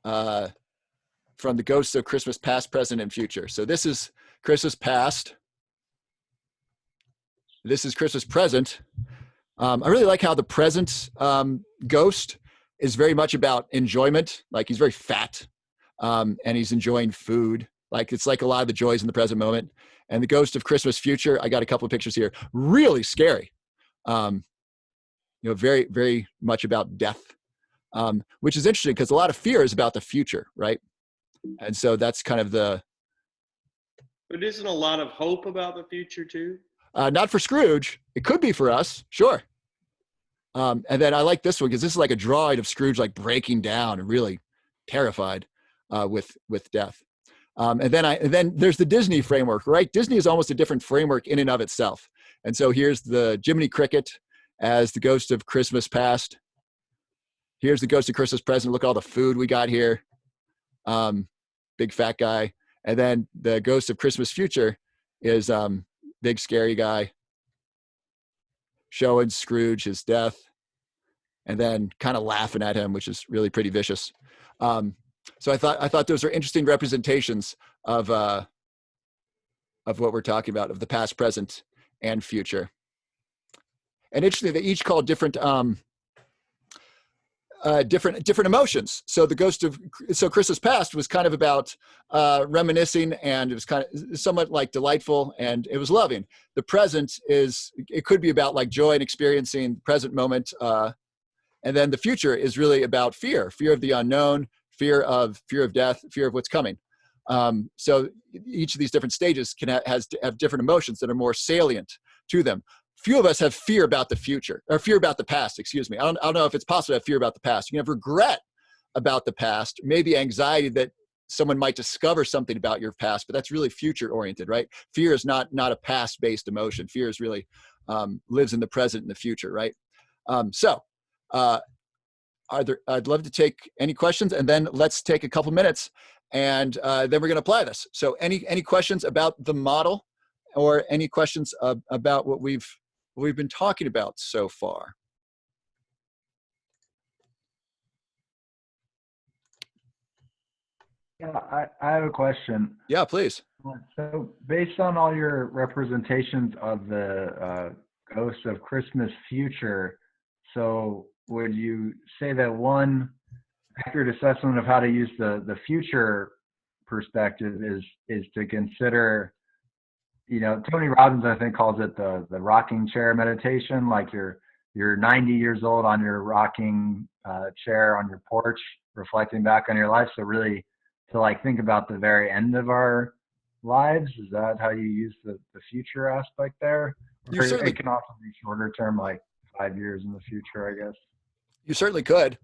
the Ghosts of Christmas Past, Present, and Future. So this is Christmas Past. This is Christmas Present. I really like how the present ghost is very much about enjoyment. Like he's very fat. And he's enjoying food. Like it's like a lot of the joys in the present moment. And the Ghost of Christmas Future, I got a couple of pictures here, really scary. Very, very much about death, which is interesting because a lot of fear is about the future, right? And so that's kind of the. But isn't a lot of hope about the future too? Not for Scrooge. It could be for us, sure. And then I like this one because this is like a drawing of Scrooge like breaking down and really terrified. With death. And then there's the Disney framework, right? Disney is almost a different framework in and of itself. And so here's the Jiminy Cricket as the Ghost of Christmas Past. Here's the Ghost of Christmas Present. Look at all the food we got here. Big fat guy. And then the Ghost of Christmas Future is big scary guy showing Scrooge his death and then kind of laughing at him, which is really pretty vicious. So I thought those are interesting representations of what we're talking about, of the past, present, and future. And interestingly, they each call different emotions. So so Christmas Past was kind of about reminiscing, and it was kind of somewhat like delightful, and it was loving. The present it could be about like joy and experiencing the present moment. And then the future is really about fear of the unknown, fear of death, fear of what's coming. So each of these different stages have different emotions that are more salient to them. Few of us have fear about the future, or fear about the past, excuse me. I don't know if it's possible to have fear about the past. You can have regret about the past, maybe anxiety that someone might discover something about your past, but that's really future oriented, right? Fear is not a past-based emotion. Fear is really lives in the present and the future, right? So I'd love to take any questions, and then let's take a couple minutes, and then we're going to apply this. So any questions about the model, or any questions about what we've been talking about so far? Yeah, I have a question. Yeah, please. So based on all your representations of the ghost of Christmas future, so would you say that one accurate assessment of how to use the future perspective is to consider, Tony Robbins, I think, calls it the rocking chair meditation, like you're 90 years old on your rocking chair on your porch, reflecting back on your life. So really to like think about the very end of our lives. Is that how you use the future aspect there? You Or certainly it can also be shorter term, like 5 years in the future, I guess. You certainly could.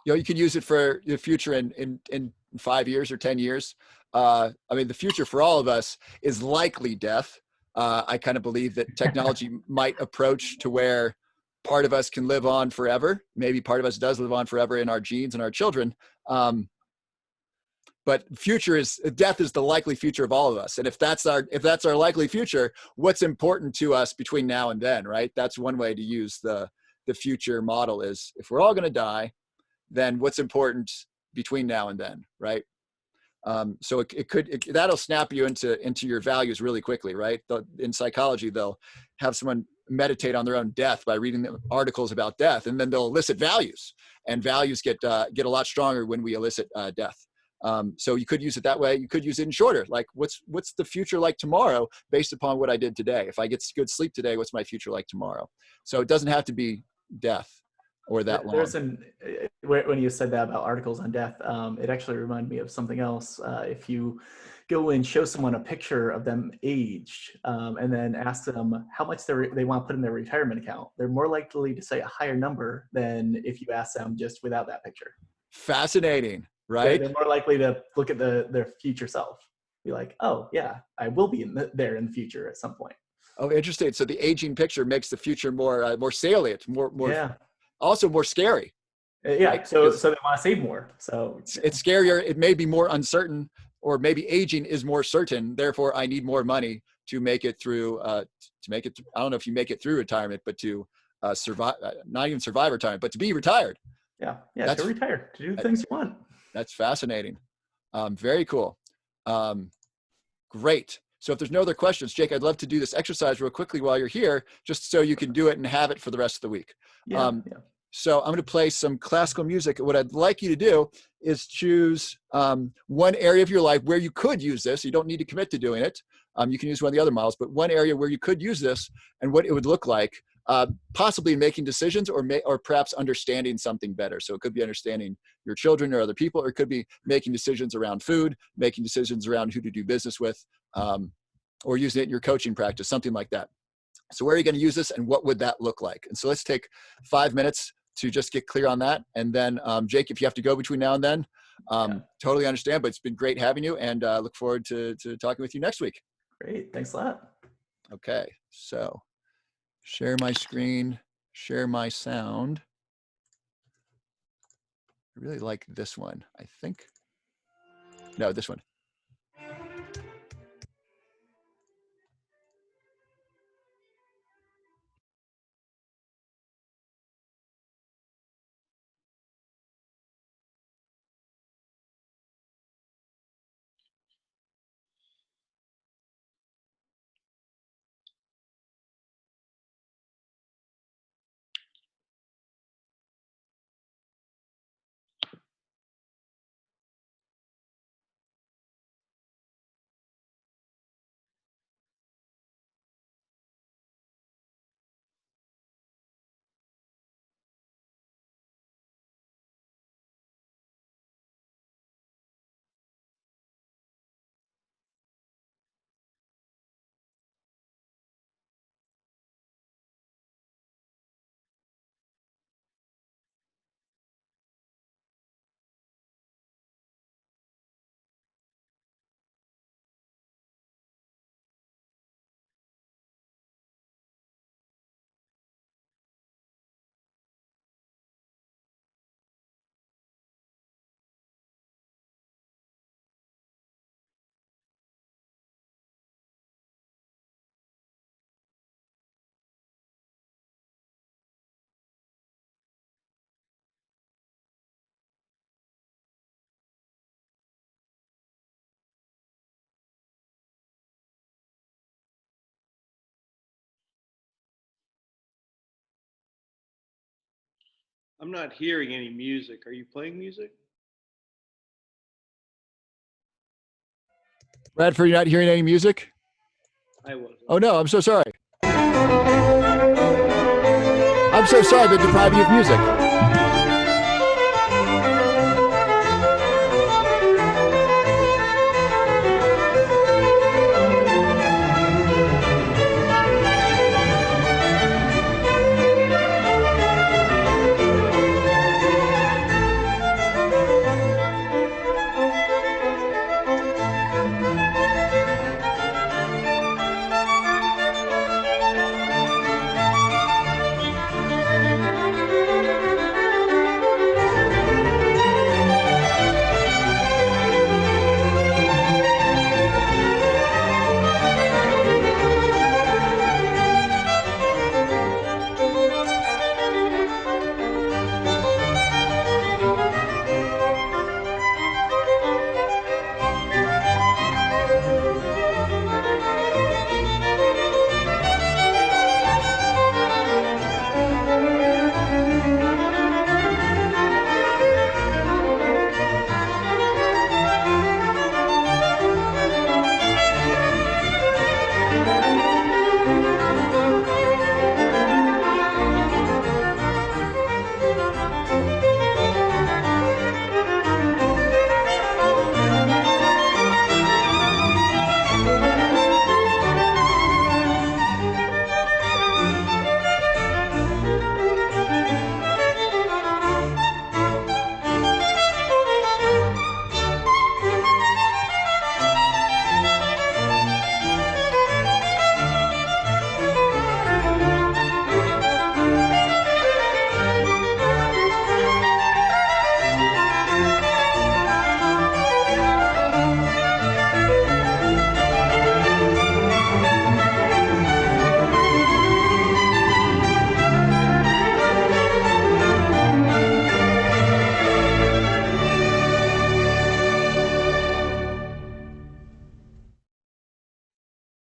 You could use it for the future in 5 years or 10 years. I mean, the future for all of us is likely death. I kind of believe that technology might approach to where part of us can live on forever. Maybe part of us does live on forever in our genes and our children. But death is the likely future of all of us. And if that's our likely future, what's important to us between now and then, right? That's one way to use the future model is if we're all going to die, then what's important between now and then, right? So that'll snap you into your values really quickly, right? In psychology, they'll have someone meditate on their own death by reading the articles about death, and then they'll elicit values, and values get a lot stronger when we elicit death. So you could use it that way. You could use it in shorter, like what's the future like tomorrow based upon what I did today? If I get good sleep today, what's my future like tomorrow? So it doesn't have to be death or that long. When you said that about articles on death, it actually reminded me of something else. If you go and show someone a picture of them aged, and then ask them how much they want to put in their retirement account, they're more likely to say a higher number than if you ask them just without that picture. Fascinating, right? They're more likely to look at their future self, be like, oh yeah, I will be there in the future at some point. Oh, interesting. So the aging picture makes the future more salient, more Yeah. Also more scary. Yeah, right? so they want to save more. So it's scarier. It may be more uncertain, or maybe aging is more certain. Therefore, I need more money to make it through. I don't know if you make it through retirement, but to survive, not even survive retirement, but to be retired. Yeah, to retire, to do the things you want. That's fascinating. Very cool. Great. So if there's no other questions, Jake, I'd love to do this exercise real quickly while you're here, just so you can do it and have it for the rest of the week. Yeah. So I'm going to play some classical music. What I'd like you to do is choose one area of your life where you could use this. You don't need to commit to doing it. You can use one of the other models, but one area where you could use this and what it would look like, possibly making decisions or perhaps understanding something better. So it could be understanding your children or other people, or it could be making decisions around food, making decisions around who to do business with, or using it in your coaching practice, something like that. So where are you going to use this, and what would that look like? And so let's take 5 minutes to just get clear on that. And then Jake, if you have to go between now and then, totally understand, but it's been great having you, and look forward to talking with you next week. Great. Thanks a lot. Okay. So share my screen, share my sound. I really like this one, I think. No, this one. I'm not hearing any music. Are you playing music? Bradford, you're not hearing any music? I wasn't. Oh no, I'm so sorry. I'm so sorry to deprive you of music.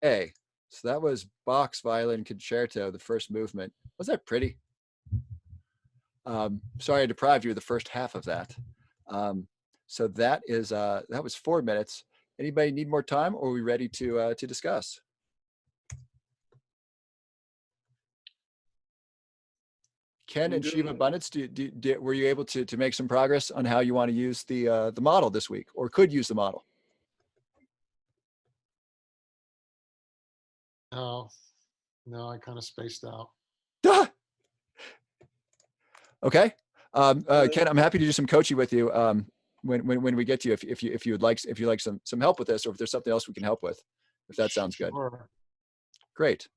Okay, so that was Bach's Violin Concerto, the first movement. Was that pretty? Sorry I deprived you of the first half of that. So that was 4 minutes. Anybody need more time, or are we ready to discuss? Ken and Shiva Abundance, were you able to make some progress on how you want to use the model this week, or could use the model? No, I kind of spaced out. Ah! Okay, Ken, I'm happy to do some coaching with you when we get to you, if you would like some help with this, or if there's something else we can help with, if that sounds good. Sure. Great.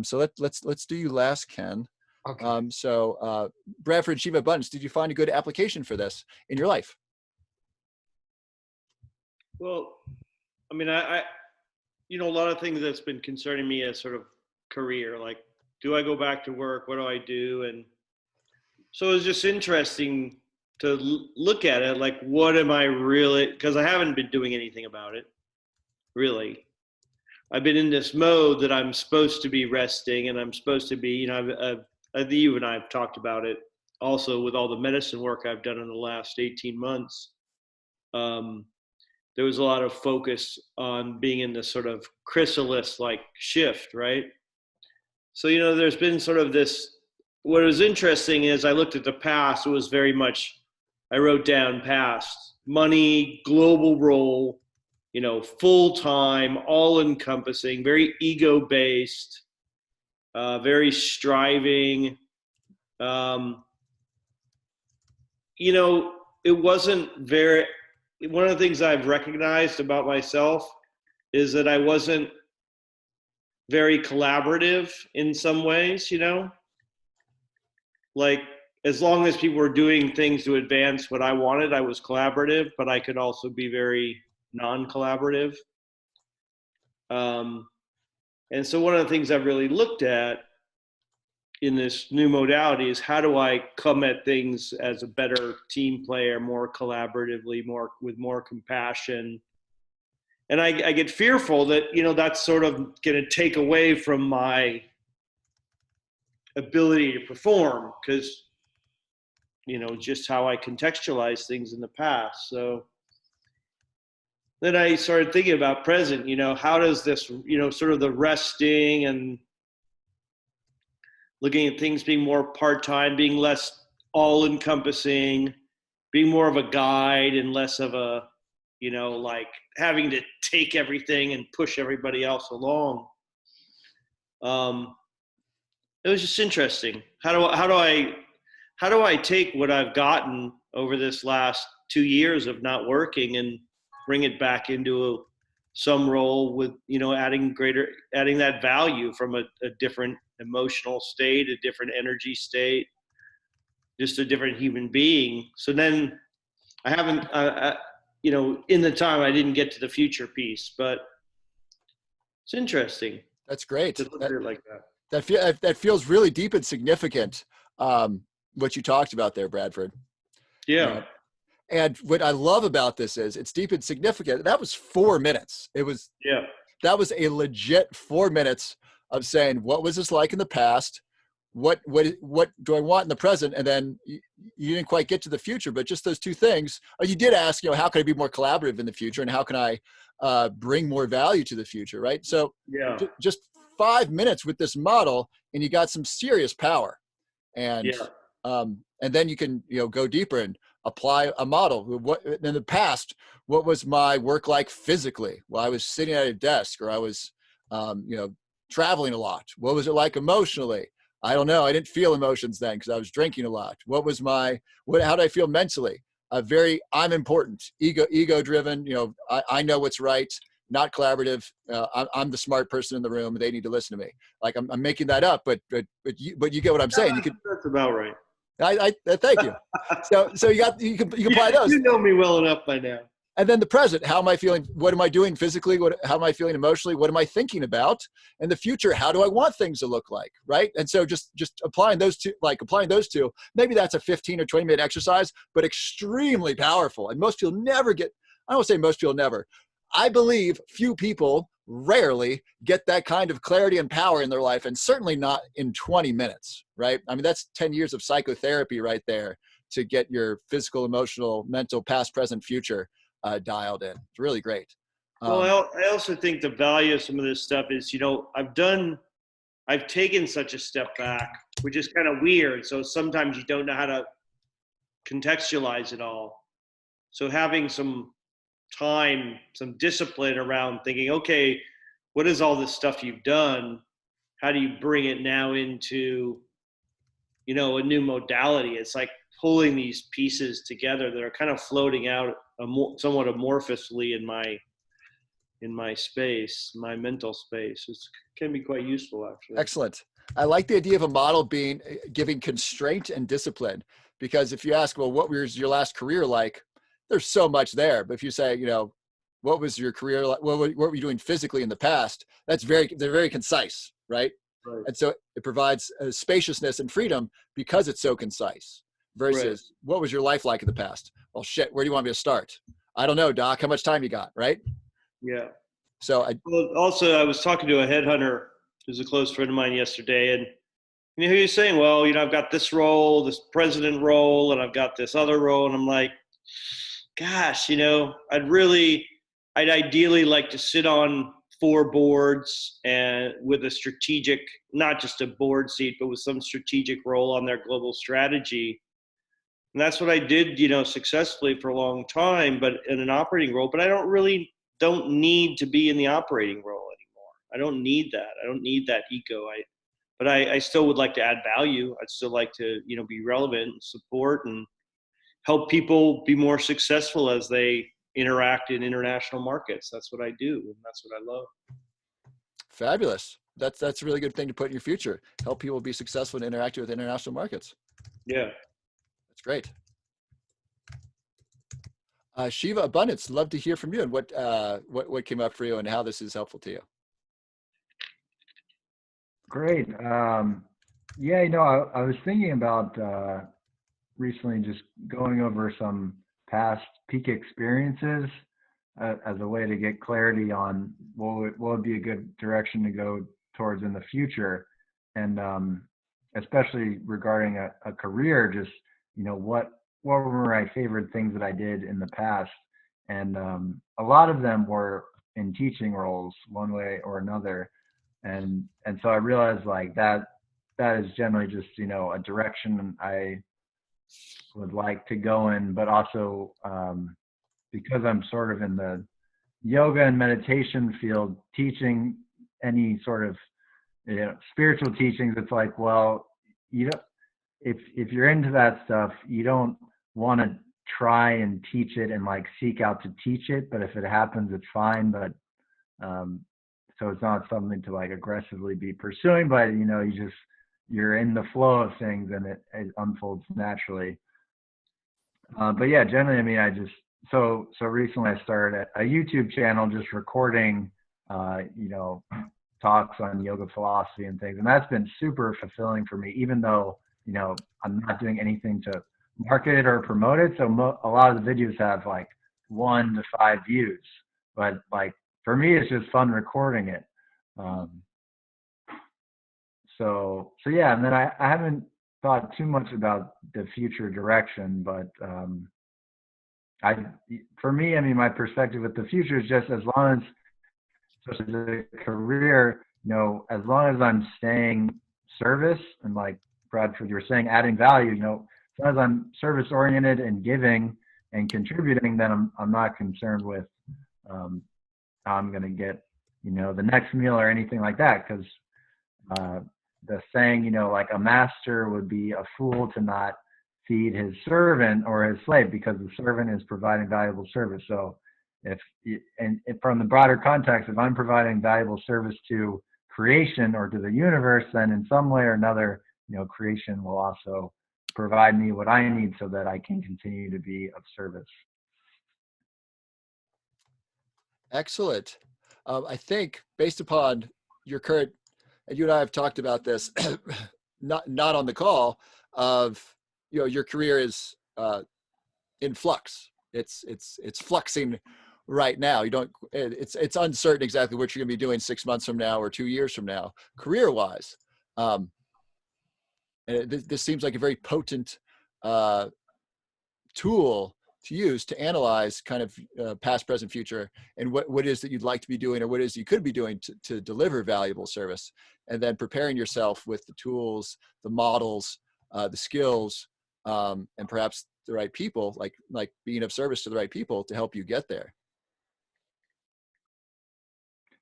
So let's do you last, Ken. Okay. So Bradford Shiva Abundance, did you find a good application for this in your life? Well, I mean, I a lot of things that's been concerning me as sort of career, like, do I go back to work? What do I do? And so it's just interesting to look at it, like, what am I really, because I haven't been doing anything about it, really. I've been in this mode that I'm supposed to be resting, and I'm supposed to be, you and I have talked about it also with all the medicine work I've done in the last 18 months. There was a lot of focus on being in this sort of chrysalis like shift, right? So, there's been sort of this, what was interesting is I looked at the past, it was very much, I wrote down past, money, global role, full-time, all-encompassing, very ego-based, very striving. It wasn't very, one of the things I've recognized about myself is that I wasn't very collaborative in some ways, like, as long as people were doing things to advance what I wanted, I was collaborative, but I could also be very non-collaborative. And so one of the things I've really looked at in this new modality is, how do I come at things as a better team player, more collaboratively, with more compassion. And I get fearful that, that's sort of going to take away from my ability to perform, because just how I contextualize things in the past. So then I started thinking about present, how does this, sort of the resting and looking at things being more part-time, being less all-encompassing, being more of a guide and less of a, like having to take everything and push everybody else along. It was just interesting. How do I take what I've gotten over this last 2 years of not working and bring it back into some role with, adding that value from a different emotional state, a different energy state, just a different human being. So then I haven't, in the time I didn't get to the future piece, but it's interesting That's great. to look at it like that. That feels really deep and significant. What you talked about there, Bradford. Yeah. And what I love about this is it's deep and significant. That was 4 minutes. That was a legit 4 minutes of saying, what was this like in the past? What do I want in the present? And then you didn't quite get to the future, but just those two things. You did ask, how can I be more collaborative in the future, and how can I bring more value to the future, right? So just 5 minutes with this model, and you got some serious power. And then you can go deeper and apply a model. What in the past, what was my work like physically? Well, I was sitting at a desk, or I was traveling a lot. What was it like emotionally? I don't know. I didn't feel emotions then because I was drinking a lot. How did I feel mentally? I'm important, ego driven. I know what's right, not collaborative. I'm the smart person in the room. They need to listen to me. Like I'm making that up, but you get what I'm saying. That's about right. I thank you. So you can apply those. You know me well enough by now. And then the present, how am I feeling? What am I doing physically? How am I feeling emotionally? What am I thinking about? And the future, how do I want things to look like, right? And so just applying those two, maybe that's a 15 or 20-minute exercise, but extremely powerful. And most people never get, I don't say most people never. I believe few people rarely get that kind of clarity and power in their life, and certainly not in 20 minutes, right? I mean, that's 10 years of psychotherapy right there to get your physical, emotional, mental, past, present, future dialed in. It's really great. Well, I also think the value of some of this stuff is, I've taken such a step back, which is kind of weird. So sometimes you don't know how to contextualize it all. So having some time, some discipline around thinking, okay, what is all this stuff you've done? How do you bring it now into, a new modality? It's like pulling these pieces together that are kind of floating out somewhat amorphously in my space, my mental space. It can be quite useful, actually. Excellent. I like the idea of a model giving constraint and discipline, because if you ask, well, what was your last career like? There's so much there. But if you say, what was your career like? What were you doing physically in the past? They're very concise, right? Right. And so it provides spaciousness and freedom because it's so concise. Versus, what was your life like in the past? Well, shit, where do you want me to start? I don't know, Doc. How much time you got, right? Yeah. So I was talking to a headhunter who's a close friend of mine yesterday, and he was saying, well, I've got this role, this president role, and I've got this other role, and I'm like, gosh, I'd ideally like to sit on 4 boards and with a strategic, not just a board seat, but with some strategic role on their global strategy. And that's what I did, successfully for a long time, but in an operating role. But I don't need to be in the operating role anymore. I don't need that. I don't need that ego. But I still would like to add value. I'd still like to, be relevant and support and help people be more successful as they interact in international markets. That's what I do, and that's what I love. Fabulous. That's a really good thing to put in your future. Help people be successful and interacting with international markets. Yeah. That's great. Shiva Abundance, love to hear from you and what came up for you and how this is helpful to you. Great. Yeah, I was thinking about recently just going over some past peak experiences as a way to get clarity on what would be a good direction to go towards in the future. And especially regarding a career, just, what were my favorite things that I did in the past, and a lot of them were in teaching roles, one way or another, and so I realized like that is generally just a direction I would like to go in, but also because I'm sort of in the yoga and meditation field, teaching any sort of spiritual teachings, it's like, well, you don't, if you're into that stuff, you don't want to try and teach it and like seek out to teach it, but if it happens, it's fine. But so it's not something to like aggressively be pursuing, but you're in the flow of things and it unfolds naturally. But yeah, generally, I mean, so recently I started a YouTube channel just recording, talks on yoga philosophy and things, and that's been super fulfilling for me, even though I'm not doing anything to market it or promote it. So a lot of the videos have like 1 to 5 views, but like for me, it's just fun recording it. So yeah, and then I haven't thought too much about the future direction, but for me, I mean, my perspective with the future is just as long as, especially the career, as long as I'm staying service and like Bradford, you were saying, adding value, as long as I'm service oriented and giving and contributing, then I'm not concerned with how I'm going to get, the next meal or anything like that. Because the saying, like a master would be a fool to not feed his servant or his slave, because the servant is providing valuable service. So if from the broader context, if I'm providing valuable service to creation or to the universe, then in some way or another, creation will also provide me what I need so that I can continue to be of service. Excellent. I think based upon your current, and you and I have talked about this, not on the call, of your career is in flux. It's fluxing right now. It's uncertain exactly what you're going to be doing 6 months from now or 2 years from now, career wise. And this seems like a very potent tool to use to analyze kind of past, present, future, and what it is that you'd like to be doing, or what it is you could be doing to deliver valuable service, and then preparing yourself with the tools, the models, the skills, and perhaps the right people, like being of service to the right people to help you get there.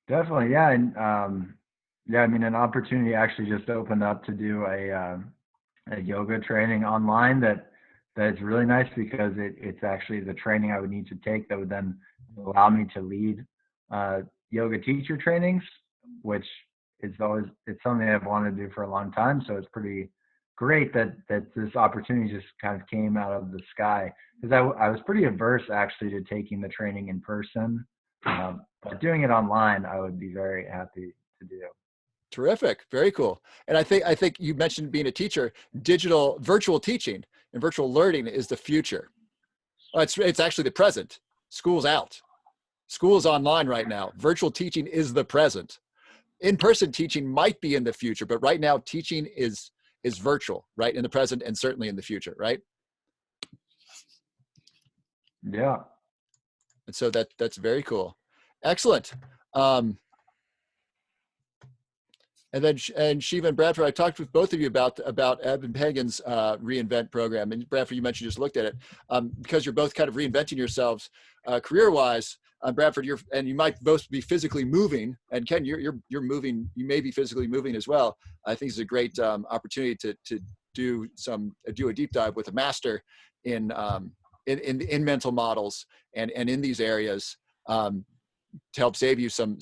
Definitely, yeah, and yeah, I mean, an opportunity actually just opened up to do a yoga training online that's really nice, because it's actually the training I would need to take that would then allow me to lead yoga teacher trainings, which it's something I've wanted to do for a long time. So it's pretty great that this opportunity just kind of came out of the sky, because I was pretty averse actually to taking the training in person, but doing it online I would be very happy to do. Terrific. Very cool. And I think you mentioned being a teacher. Virtual teaching and virtual learning is the future. Well, it's actually the present. School's out. School's online right now. Virtual teaching is the present. In-person teaching might be in the future, but right now teaching is virtual, right? In the present and certainly in the future, right? Yeah. And so that's very cool. Excellent. And then, and Shiva and Bradford, I talked with both of you about Eben Pagan's reInvent program. And Bradford, you mentioned you just looked at it, because you're both kind of reinventing yourselves career-wise. Bradford, you might both be physically moving, and Ken, you're moving. You may be physically moving as well. I think it's a great opportunity to do a deep dive with a master in mental models and in these areas. To help save you some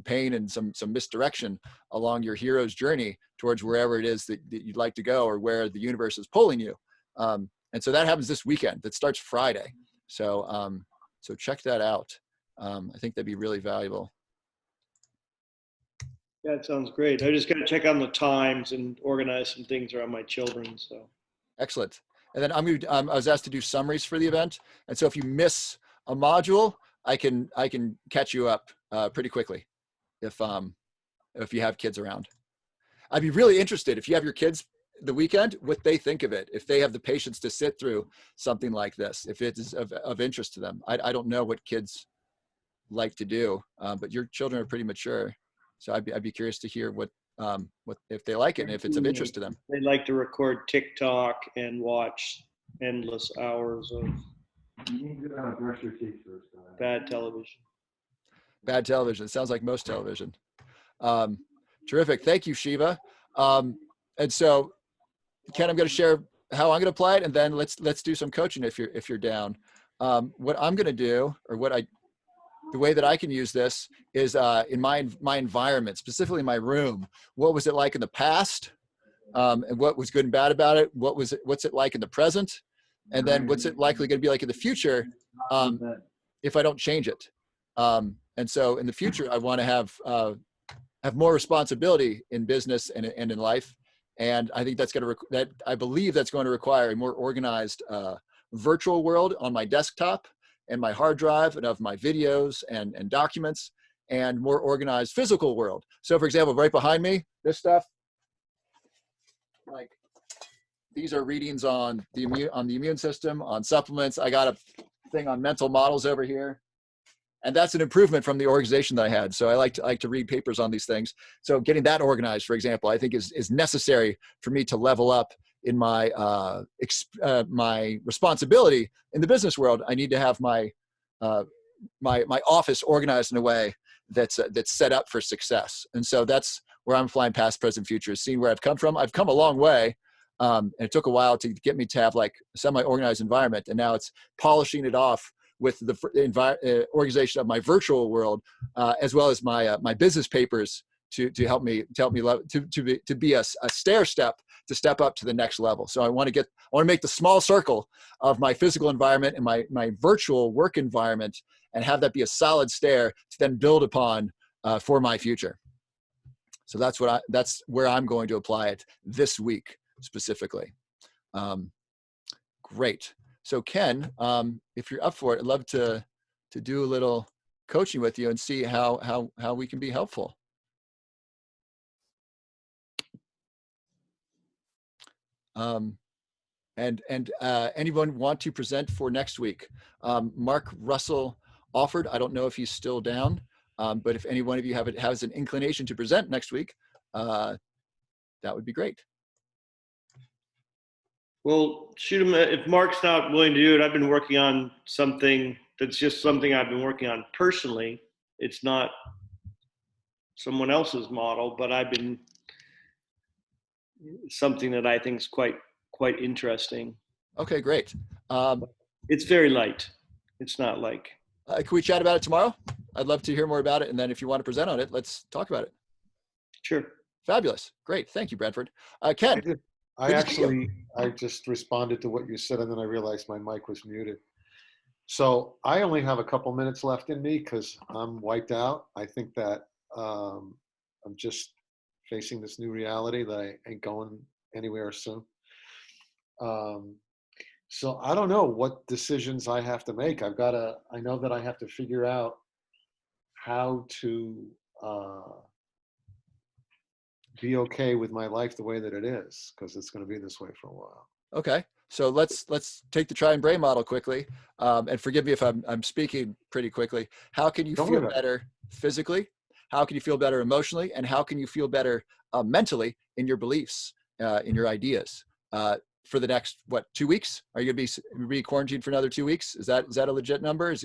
pain and some misdirection along your hero's journey towards wherever it is that you'd like to go, or where the universe is pulling you. And so that happens this weekend. That starts Friday. So so check that out. I think that'd be really valuable. Yeah, it sounds great. I just got to check on the times and organize some things around my children. So excellent. And then I was asked to do summaries for the event. And so if you miss a module, I can catch you up pretty quickly if you have kids around. I'd be really interested if you have your kids the weekend what they think of it, if they have the patience to sit through something like this, if it is of interest to them. I don't know what kids like to do, but your children are pretty mature, so I'd be curious to hear what if they like it and if it's of interest to them. They like to record TikTok and watch endless hours of You need to brush your teeth first. bad television. Bad television. It sounds like most television. Terrific. Thank you, Shiva. And so, Ken, I'm going to share how I'm going to apply it, and then let's do some coaching if you're down. What I'm going to do, or the way that I can use this is in my environment, specifically my room. What was it like in the past, and what was good and bad about it? What's it like in the present, and then what's it likely going to be like in the future if I don't change it? And so in the future, I want to have more responsibility in business and in life. And I think I believe that's going to require a more organized virtual world on my desktop and my hard drive and of my videos and documents, and more organized physical world. So for example, right behind me, this stuff, like these are readings on the immune system, on supplements. I got a thing on mental models over here. And that's an improvement from the organization that I had. So I like to read papers on these things. So getting that organized, for example, I think is necessary for me to level up in my my responsibility in the business world. I need to have my office organized in a way that's set up for success. And so that's where I'm flying past, present, future, seeing where I've come from. I've come a long way. And it took a while to get me to have like a semi-organized environment. And now it's polishing it off with the organization of my virtual world, as well as my business papers to help me to be a stair step to step up to the next level. So I want to make the small circle of my physical environment and my virtual work environment, and have that be a solid stair to then build upon for my future. So that's where I'm going to apply it this week specifically. Great. So Ken, if you're up for it, I'd love to do a little coaching with you and see how we can be helpful. And anyone want to present for next week? Mark Russell offered. I don't know if he's still down, but if any one of you has an inclination to present next week, that would be great. Well, shoot him. If Mark's not willing to do it, I've been working on something that's just something I've been working on personally. It's not someone else's model, but something that I think is quite interesting. Okay, great. It's very light. It's not like. Can we chat about it tomorrow? I'd love to hear more about it. And then if you want to present on it, let's talk about it. Sure. Fabulous. Great. Thank you, Bradford. Ken. I just responded to what you said, and then I realized my mic was muted. So I only have a couple minutes left in me because I'm wiped out. I think that I'm just facing this new reality that I ain't going anywhere soon. So I don't know what decisions I have to make. I know that I have to figure out how to be okay with my life the way that it is, because it's going to be this way for a while. Okay, so let's take the try and brain model quickly, and forgive me if I'm speaking pretty quickly. How can you feel better physically? How can you feel better emotionally? And how can you feel better mentally in your beliefs, in your ideas? For the next 2 weeks? Are you going to be quarantined for another 2 weeks? Is that a legit number?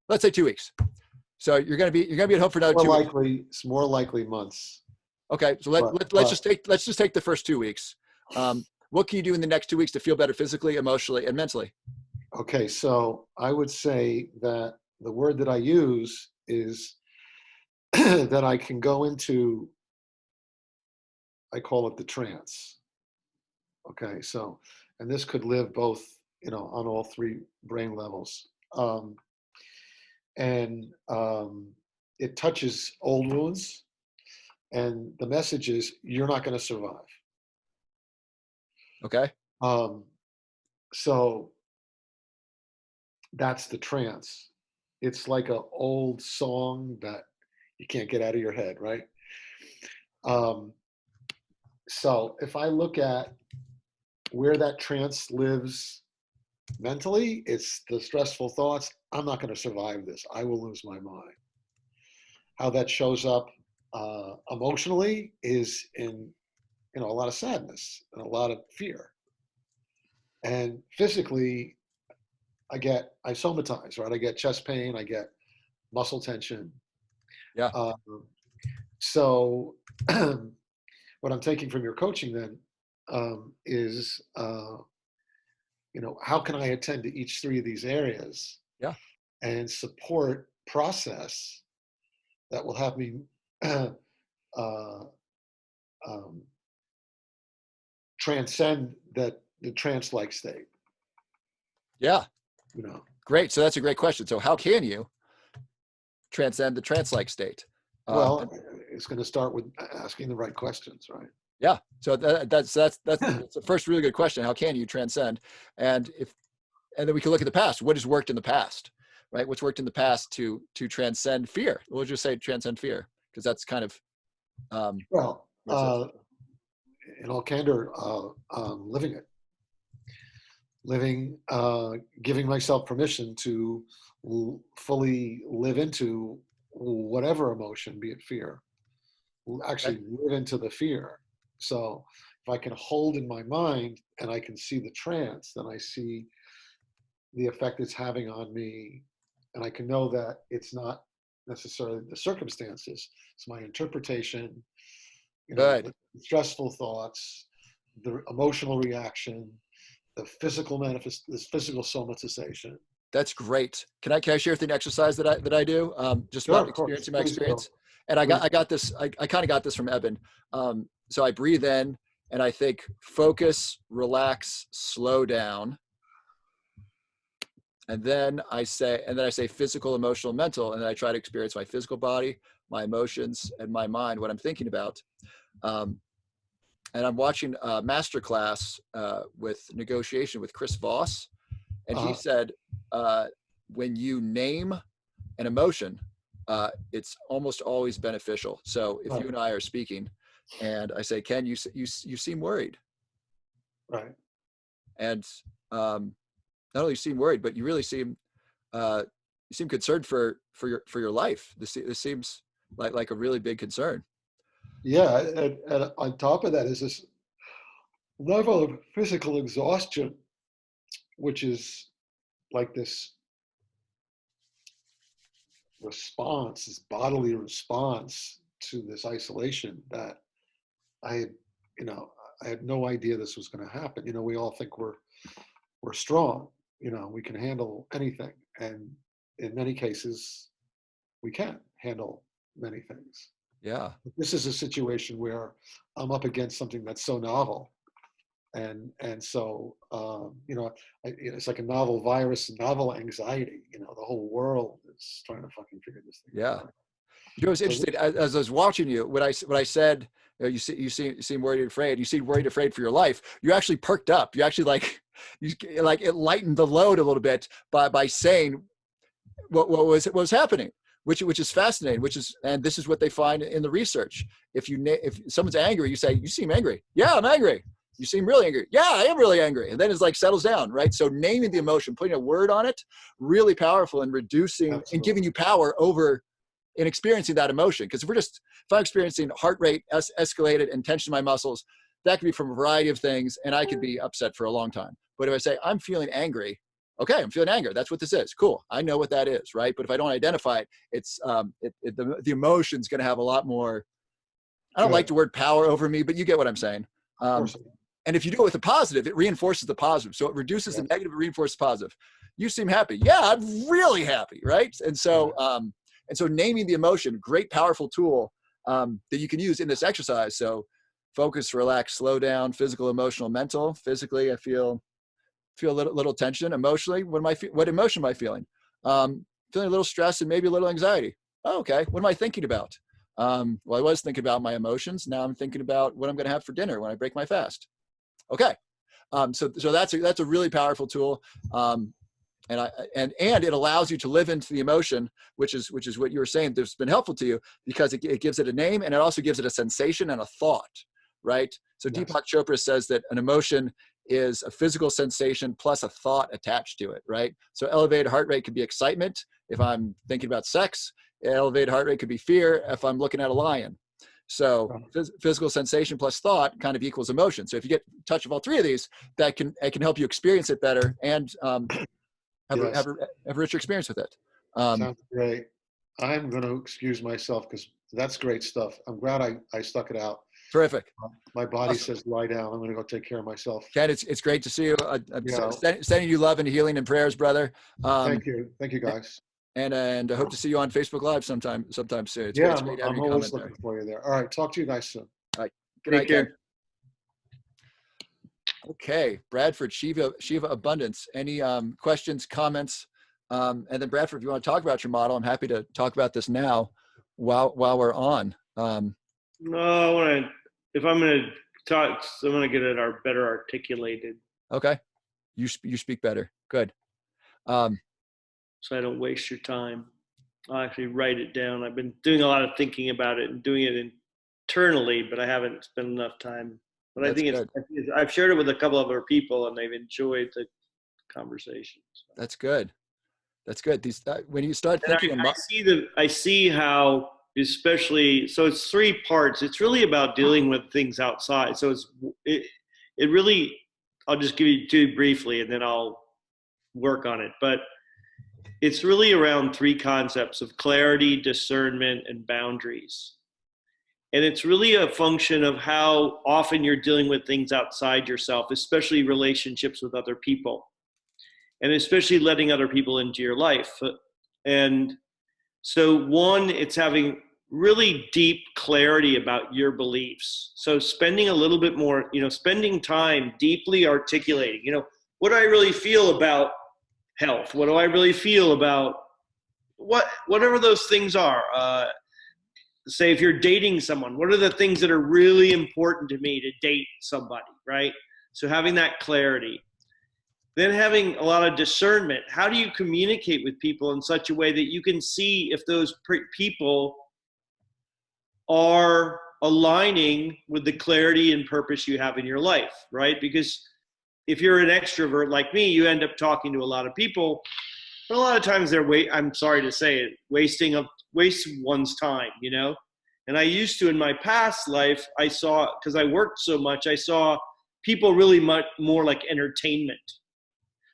Let's say 2 weeks. So you're going to be at home for another 2 weeks. It's more likely months. Okay, so let's just take the first 2 weeks. What can you do in the next 2 weeks to feel better physically, emotionally, and mentally? Okay, so I would say that the word that I use is that I can go into, I call it the trance. Okay, so, and this could live both, on all three brain levels. It touches old wounds. And the message is, you're not going to survive. Okay. So that's the trance. It's like an old song that you can't get out of your head, right? So if I look at where that trance lives mentally, it's the stressful thoughts. I'm not going to survive this. I will lose my mind. How that shows up emotionally is in a lot of sadness and a lot of fear. And physically, I somatize, right? I get chest pain, I get muscle tension. Yeah. So what I'm taking from your coaching then is, how can I attend to each three of these areas? Yeah. And support process that will help me uh, transcend the trance-like state. Yeah. You know. Great. So that's a great question. So how can you transcend the trance-like state? Well, it's going to start with asking the right questions, right? Yeah. So that's the first really good question. How can you transcend? And then we can look at the past. What has worked in the past, right? What's worked in the past to transcend fear? We'll just say transcend fear, because that's kind of well, in all candor, living it, giving myself permission to fully live into whatever emotion, be it fear, actually live into the fear. So if I can hold in my mind and I can see the trance, then I see the effect it's having on me, and I can know that it's not necessarily the circumstances, it's my interpretation, Good. the stressful thoughts, the emotional reaction, the physical this physical somatization. That's great. Can I share with you an exercise that I do? Just Sure, about of course. experiencing my Please experience. do. And I got this. I kind of got this from Eben. So I breathe in and I think, focus, relax, slow down. And then I say physical, emotional, mental, and then I try to experience my physical body, my emotions, and my mind, what I'm thinking about. And I'm watching a masterclass with negotiation with Chris Voss, and he said, when you name an emotion, it's almost always beneficial. So if you and I are speaking, and I say, "Ken, you seem worried," right? And not only seem worried, but you really seem concerned for your life. This seems like a really big concern. Yeah, and on top of that is this level of physical exhaustion, which is like this response, this bodily response to this isolation that I had no idea this was going to happen. We all think we're strong, we can handle anything. And in many cases, we can handle many things. Yeah. This is a situation where I'm up against something that's so novel. And so, it's like a novel virus, novel anxiety. The whole world is trying to fucking figure this thing out. Yeah. It's interesting. As I was watching you, when I said, you seem worried and afraid. You seem worried and afraid for your life. You actually perked up. You actually it lightened the load a little bit by saying what was happening, which is fascinating. And this is what they find in the research. If someone's angry, you say, "You seem angry." "Yeah, I'm angry." "You seem really angry." "Yeah, I am really angry." And then it's settles down, right? So naming the emotion, putting a word on it, really powerful in reducing and giving you power over in experiencing that emotion. Because if I'm experiencing heart rate escalated and tension in my muscles, that could be from a variety of things, and I could be upset for a long time. But if I say, I'm feeling angry, okay, I'm feeling anger. That's what this is. Cool. I know what that is, right? But if I don't identify it, it's the emotion's going to have a lot more. I don't like the word power over me, but you get what I'm saying. And if you do it with a positive, it reinforces the positive. So it reduces the negative, it reinforces the positive. You seem happy. Yeah, I'm really happy, right? And so naming the emotion, great, powerful tool that you can use in this exercise. So focus, relax, slow down, physical, emotional, mental. Physically, I feel a little tension. Emotionally, what emotion am I feeling? Feeling a little stress and maybe a little anxiety. Oh, okay. What am I thinking about? Well, I was thinking about my emotions. Now I'm thinking about what I'm going to have for dinner when I break my fast. Okay. So that's a really powerful tool. And it allows you to live into the emotion, which is what you were saying. That's been helpful to you because it gives it a name, and it also gives it a sensation and a thought, right? So Yes. Deepak Chopra says that an emotion is a physical sensation plus a thought attached to it, right? So elevated heart rate could be excitement if I'm thinking about sex. Elevated heart rate could be fear if I'm looking at a lion. So physical sensation plus thought kind of equals emotion. So if you get touch of all three of these, it can help you experience it better and Yes. have a richer experience with it. Sounds great. I'm going to excuse myself because that's great stuff. I'm glad I stuck it out. Terrific. My body Awesome. says lie down. I'm going to go take care of myself. Ken, it's great to see you. I'm Yeah. sending you love and healing and prayers, brother. Thank you guys. And I hope to see you on Facebook Live sometime soon. It's Yeah, great to have I'm you always comment looking there. for you there. All right, talk to you guys soon. All right. Good Take night, care. Ken. Okay, Bradford, Shiva Abundance. Any questions, comments? And then Bradford, if you want to talk about your model, I'm happy to talk about this now while we're on. No, if I'm going to talk, I'm going to get it better articulated Okay, you speak better. Good. so I don't waste your time. I'll actually write it down. I've been doing a lot of thinking about it and doing it internally, but I haven't spent enough time. But I That's think good. I've shared it with a couple of other people and they've enjoyed the conversation. That's good. That's good. When you start thinking about, I see how, especially, so it's three parts. It's really about dealing with things outside. So it really, I'll just give you two briefly and then I'll work on it. But it's really around three concepts of clarity, discernment, and boundaries. And it's really a function of how often you're dealing with things outside yourself, especially relationships with other people, and especially letting other people into your life. And so one, it's having really deep clarity about your beliefs. So spending a little bit more, spending time deeply articulating, what do I really feel about health? What do I really feel about whatever those things are? Say if you're dating someone, what are the things that are really important to me to date somebody, right? So having that clarity. Then having a lot of discernment. How do you communicate with people in such a way that you can see if those people are aligning with the clarity and purpose you have in your life, right? Because if you're an extrovert like me, you end up talking to a lot of people, but a lot of times I'm sorry to say it, waste one's time, And I used to, in my past life, I saw, because I worked so much, I saw people really much more like entertainment.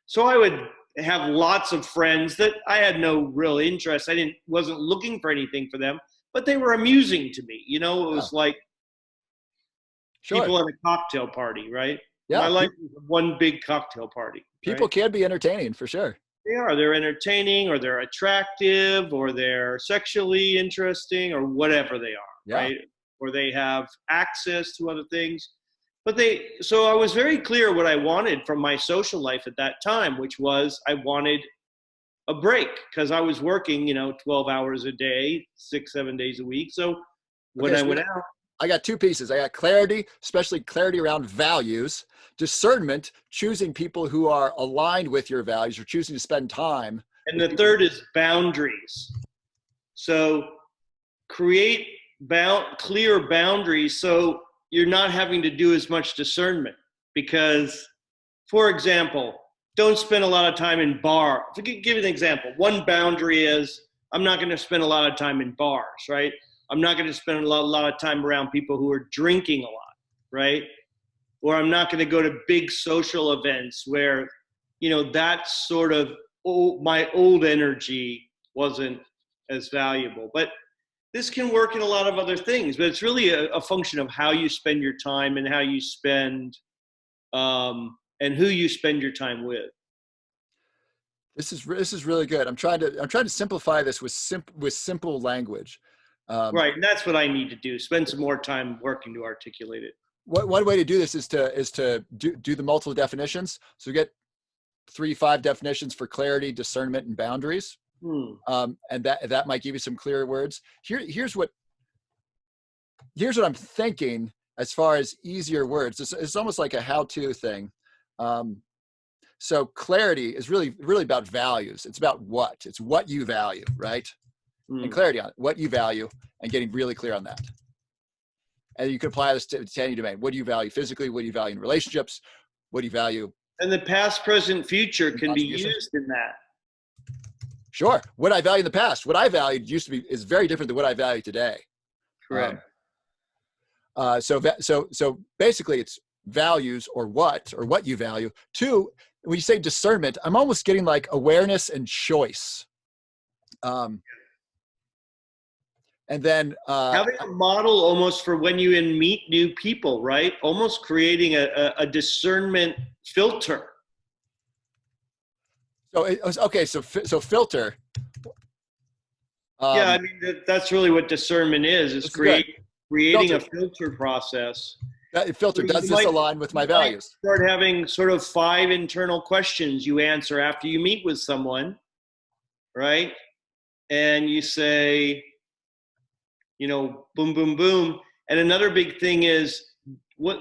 So I would have lots of friends that I had no real interest. Wasn't looking for anything for them, but they were amusing to me. It was like people at a cocktail party, right? Yeah. My life was one big cocktail party. People right? can be entertaining for sure. They are. They're entertaining, or they're attractive, or they're sexually interesting, or whatever they are, right? Or they have access to other things. So I was very clear what I wanted from my social life at that time, which was I wanted a break because I was working, 12 hours a day, 6-7 days a week. So when I went out, I got two pieces. I got clarity, especially clarity around values, discernment, choosing people who are aligned with your values or choosing to spend time. And the third is boundaries. So create clear boundaries so you're not having to do as much discernment. Because, for example, don't spend a lot of time in bars. To give you an example, one boundary is I'm not going to spend a lot of time in bars, right? I'm not going to spend a lot of time around people who are drinking a lot, right? Or I'm not going to go to big social events where, that's sort of my old energy wasn't as valuable. But this can work in a lot of other things, but it's really a function of how you spend your time and how you spend and who you spend your time with. This is really good. I'm trying to simplify this with simple language. Right, and that's what I need to do. Spend some more time working to articulate it. One way to do this is to do the multiple definitions. So get 3-5 definitions for clarity, discernment, and boundaries. And that might give you some clearer words. Here's what I'm thinking as far as easier words. It's almost like a how-to thing. So clarity is really about values. It's about it's what you value, right? And clarity on what you value and getting really clear on that. And you can apply this to any domain. What do you value physically? What do you value in relationships? What do you value? And the past, present, future can be Contribution. used in that. Sure. What I value in the past, what I valued used to be, is very different than what I value today. Correct. So basically it's values or what you value. Two, when you say discernment, I'm almost getting like awareness and choice. And then having a model almost for when you meet new people, right? Almost creating a discernment filter. So okay, so filter. Yeah, I mean that's really what discernment is creating a filter process. That filter, So does this align with my values? Start having sort of 5 internal questions you answer after you meet with someone, right? And you say, you know, boom, boom, boom. And another big thing is,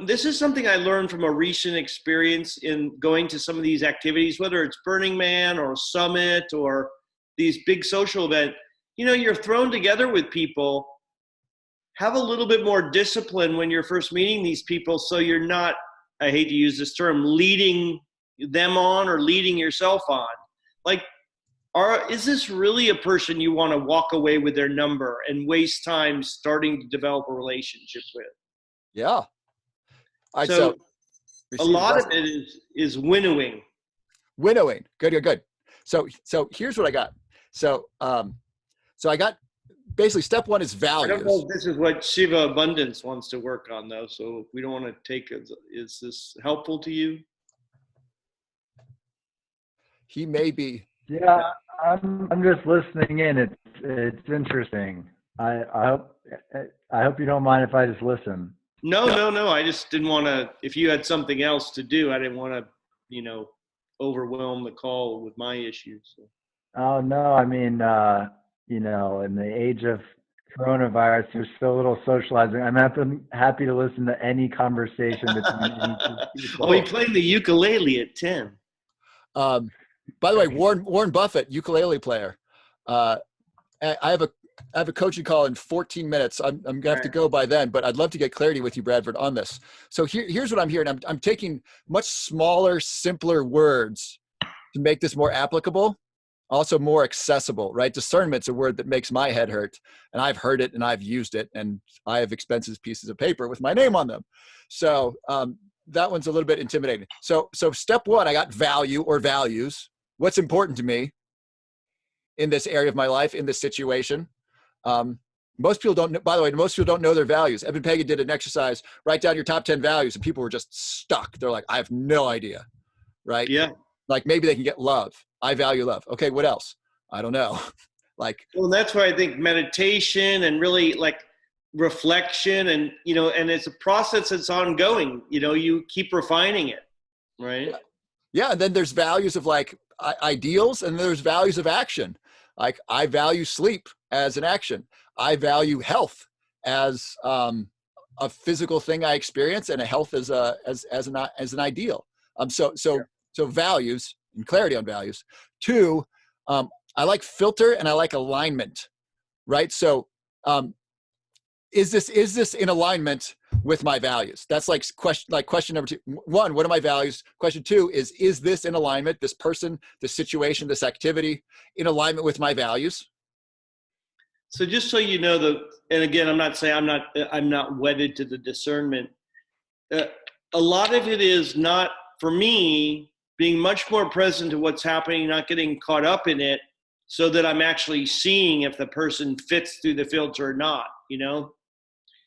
this is something I learned from a recent experience in going to some of these activities, whether it's Burning Man or Summit or these big social events. You know, you're thrown together with people. Have a little bit more discipline when you're first meeting these people, so you're not, I hate to use this term, leading them on or leading yourself on. Like, is this really a person you want to walk away with their number and waste time starting to develop a relationship with? Yeah. So a lot of it is winnowing. Winnowing. Good. So here's what I got. So I got basically step 1 is values. I don't know if this is what Shiva Abundance wants to work on though. So we don't want to take it. Is this helpful to you? He may be. Yeah, I'm just listening in. It's interesting. I hope you don't mind if I just listen. No. I just didn't want to. If you had something else to do, I didn't want to, you know, overwhelm the call with my issues. So. Oh no, I mean, you know, in the age of coronavirus, there's so little socializing. I'm happy to listen to any conversation between any two people. Oh, he playing the ukulele at 10. By the way, Warren Buffett, ukulele player. I have a coaching call in 14 minutes. I'm gonna have to go by then, but I'd love to get clarity with you, Bradford, on this. So here's what I'm hearing. I'm taking much smaller, simpler words to make this more applicable, also more accessible, right? Discernment's a word that makes my head hurt, and I've heard it and I've used it, and I have expensive pieces of paper with my name on them. So that one's a little bit intimidating. So step 1, I got value or values. What's important to me in this area of my life, in this situation? Most people don't, by the way, most people don't know their values. Evan Pagan did an exercise, write down your top 10 values, and people were just stuck. They're like, I have no idea, right? Yeah. Like maybe they can get love. I value love. Okay, what else? I don't know. Like, well, that's why I think meditation and really like reflection and, you know, and it's a process that's ongoing, you know, you keep refining it, right? Yeah. And then there's values of like ideals, and there's values of action. Like I value sleep as an action. I value health as a physical thing I experience, and a health as an ideal. So values and clarity on values. 2, I like filter and I like alignment, right? So is this in alignment with my values? That's like question number 2. 1, what are my values? Question 2 is this in alignment, this person, this situation, this activity, in alignment with my values? So just so you know, and again, I'm not saying I'm not wedded to the discernment. A lot of it is not, for me, being much more present to what's happening, not getting caught up in it, so that I'm actually seeing if the person fits through the filter or not, you know?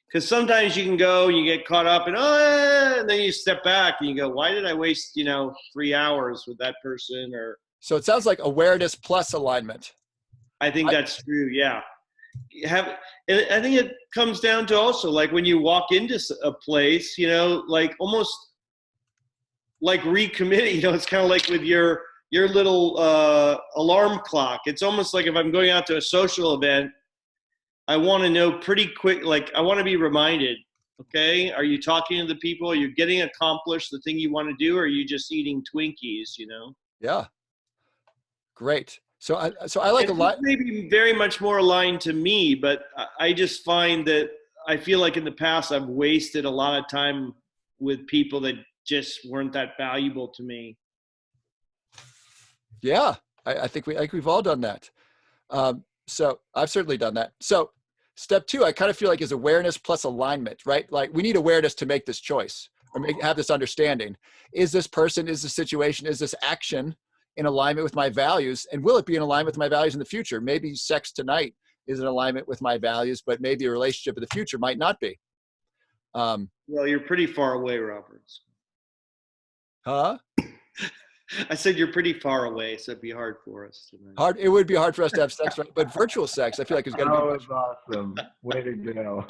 Because sometimes you can go, you get caught up and then you step back and you go, why did I waste, 3 hours with that person? Or so it sounds like awareness plus alignment. I think that's true. Yeah. And I think it comes down to also like when you walk into a place, like almost like recommitting, it's kind of like with your little alarm clock. It's almost like if I'm going out to a social event, I want to know pretty quick, like I want to be reminded, okay, are you talking to the people? Are you getting accomplished the thing you want to do? Or are you just eating Twinkies, Yeah. Great. So I like a lot. Maybe very much more aligned to me, but I just find that I feel like in the past I've wasted a lot of time with people that just weren't that valuable to me. Yeah, I think we've all done that. So I've certainly done that. So step 2, I kind of feel like is awareness plus alignment, right? Like we need awareness to make this choice or have this understanding. Is this person, is this situation, is this action in alignment with my values? And will it be in alignment with my values in the future? Maybe sex tonight is in alignment with my values, but maybe a relationship in the future might not be. Well, you're pretty far away, Roberts. Huh? I said you're pretty far away, so it'd be hard for us tonight. Hard. It would be hard for us to have sex, right? But virtual sex, I feel like is going to be. That was awesome. Way to go.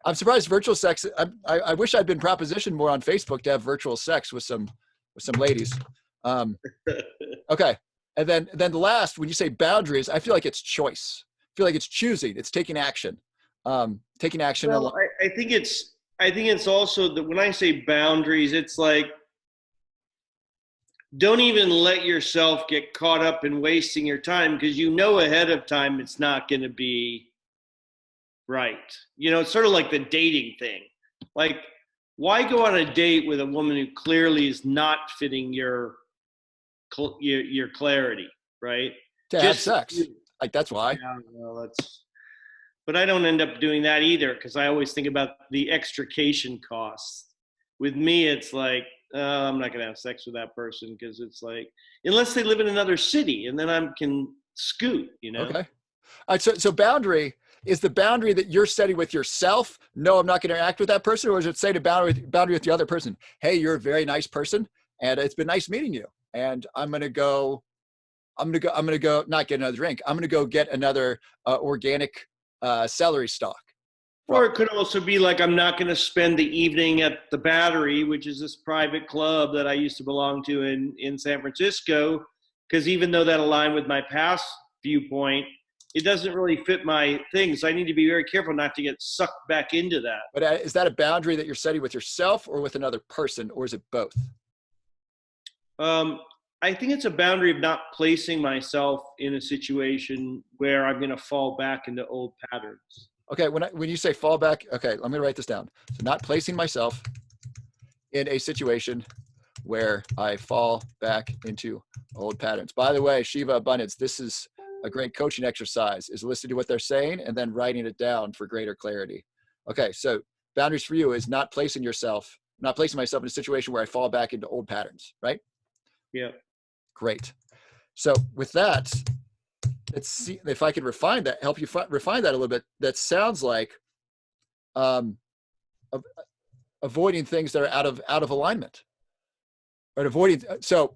I'm surprised virtual sex. I wish I'd been propositioned more on Facebook to have virtual sex with some ladies. Okay, and then the last, when you say boundaries, I feel like it's choice. I feel like it's choosing. It's taking action. Taking action. Well, I think it's also that when I say boundaries, it's like, don't even let yourself get caught up in wasting your time, because you know ahead of time it's not going to be right. It's sort of like the dating thing. Like, why go on a date with a woman who clearly is not fitting your clarity, right? To have sex. Like, that's why. Yeah, well, but I don't end up doing that either, because I always think about the extrication costs. With me, it's like, I'm not going to have sex with that person, because it's like, unless they live in another city, and then I can scoot, Okay. All right. So boundary is the boundary that you're setting with yourself. No, I'm not going to interact with that person. Or is it say to boundary with the other person? Hey, you're a very nice person, and it's been nice meeting you. And I'm going to go, not get another drink. I'm going to go get another organic celery stalk. Or it could also be like, I'm not going to spend the evening at the Battery, which is this private club that I used to belong to in San Francisco, because even though that aligned with my past viewpoint, it doesn't really fit my thing. So I need to be very careful not to get sucked back into that. But is that a boundary that you're setting with yourself or with another person, or is it both? I think it's a boundary of not placing myself in a situation where I'm going to fall back into old patterns. Okay, when you say fall back, okay, let me write this down. So not placing myself in a situation where I fall back into old patterns. By the way, Shiva Abundance, this is a great coaching exercise, is listening to what they're saying and then writing it down for greater clarity. Okay, so boundaries for you is not placing myself in a situation where I fall back into old patterns, right? Yeah. Great. So with that, let's see if I can refine that, help you refine that a little bit. That sounds like avoiding things that are out of alignment, right? Avoiding. So,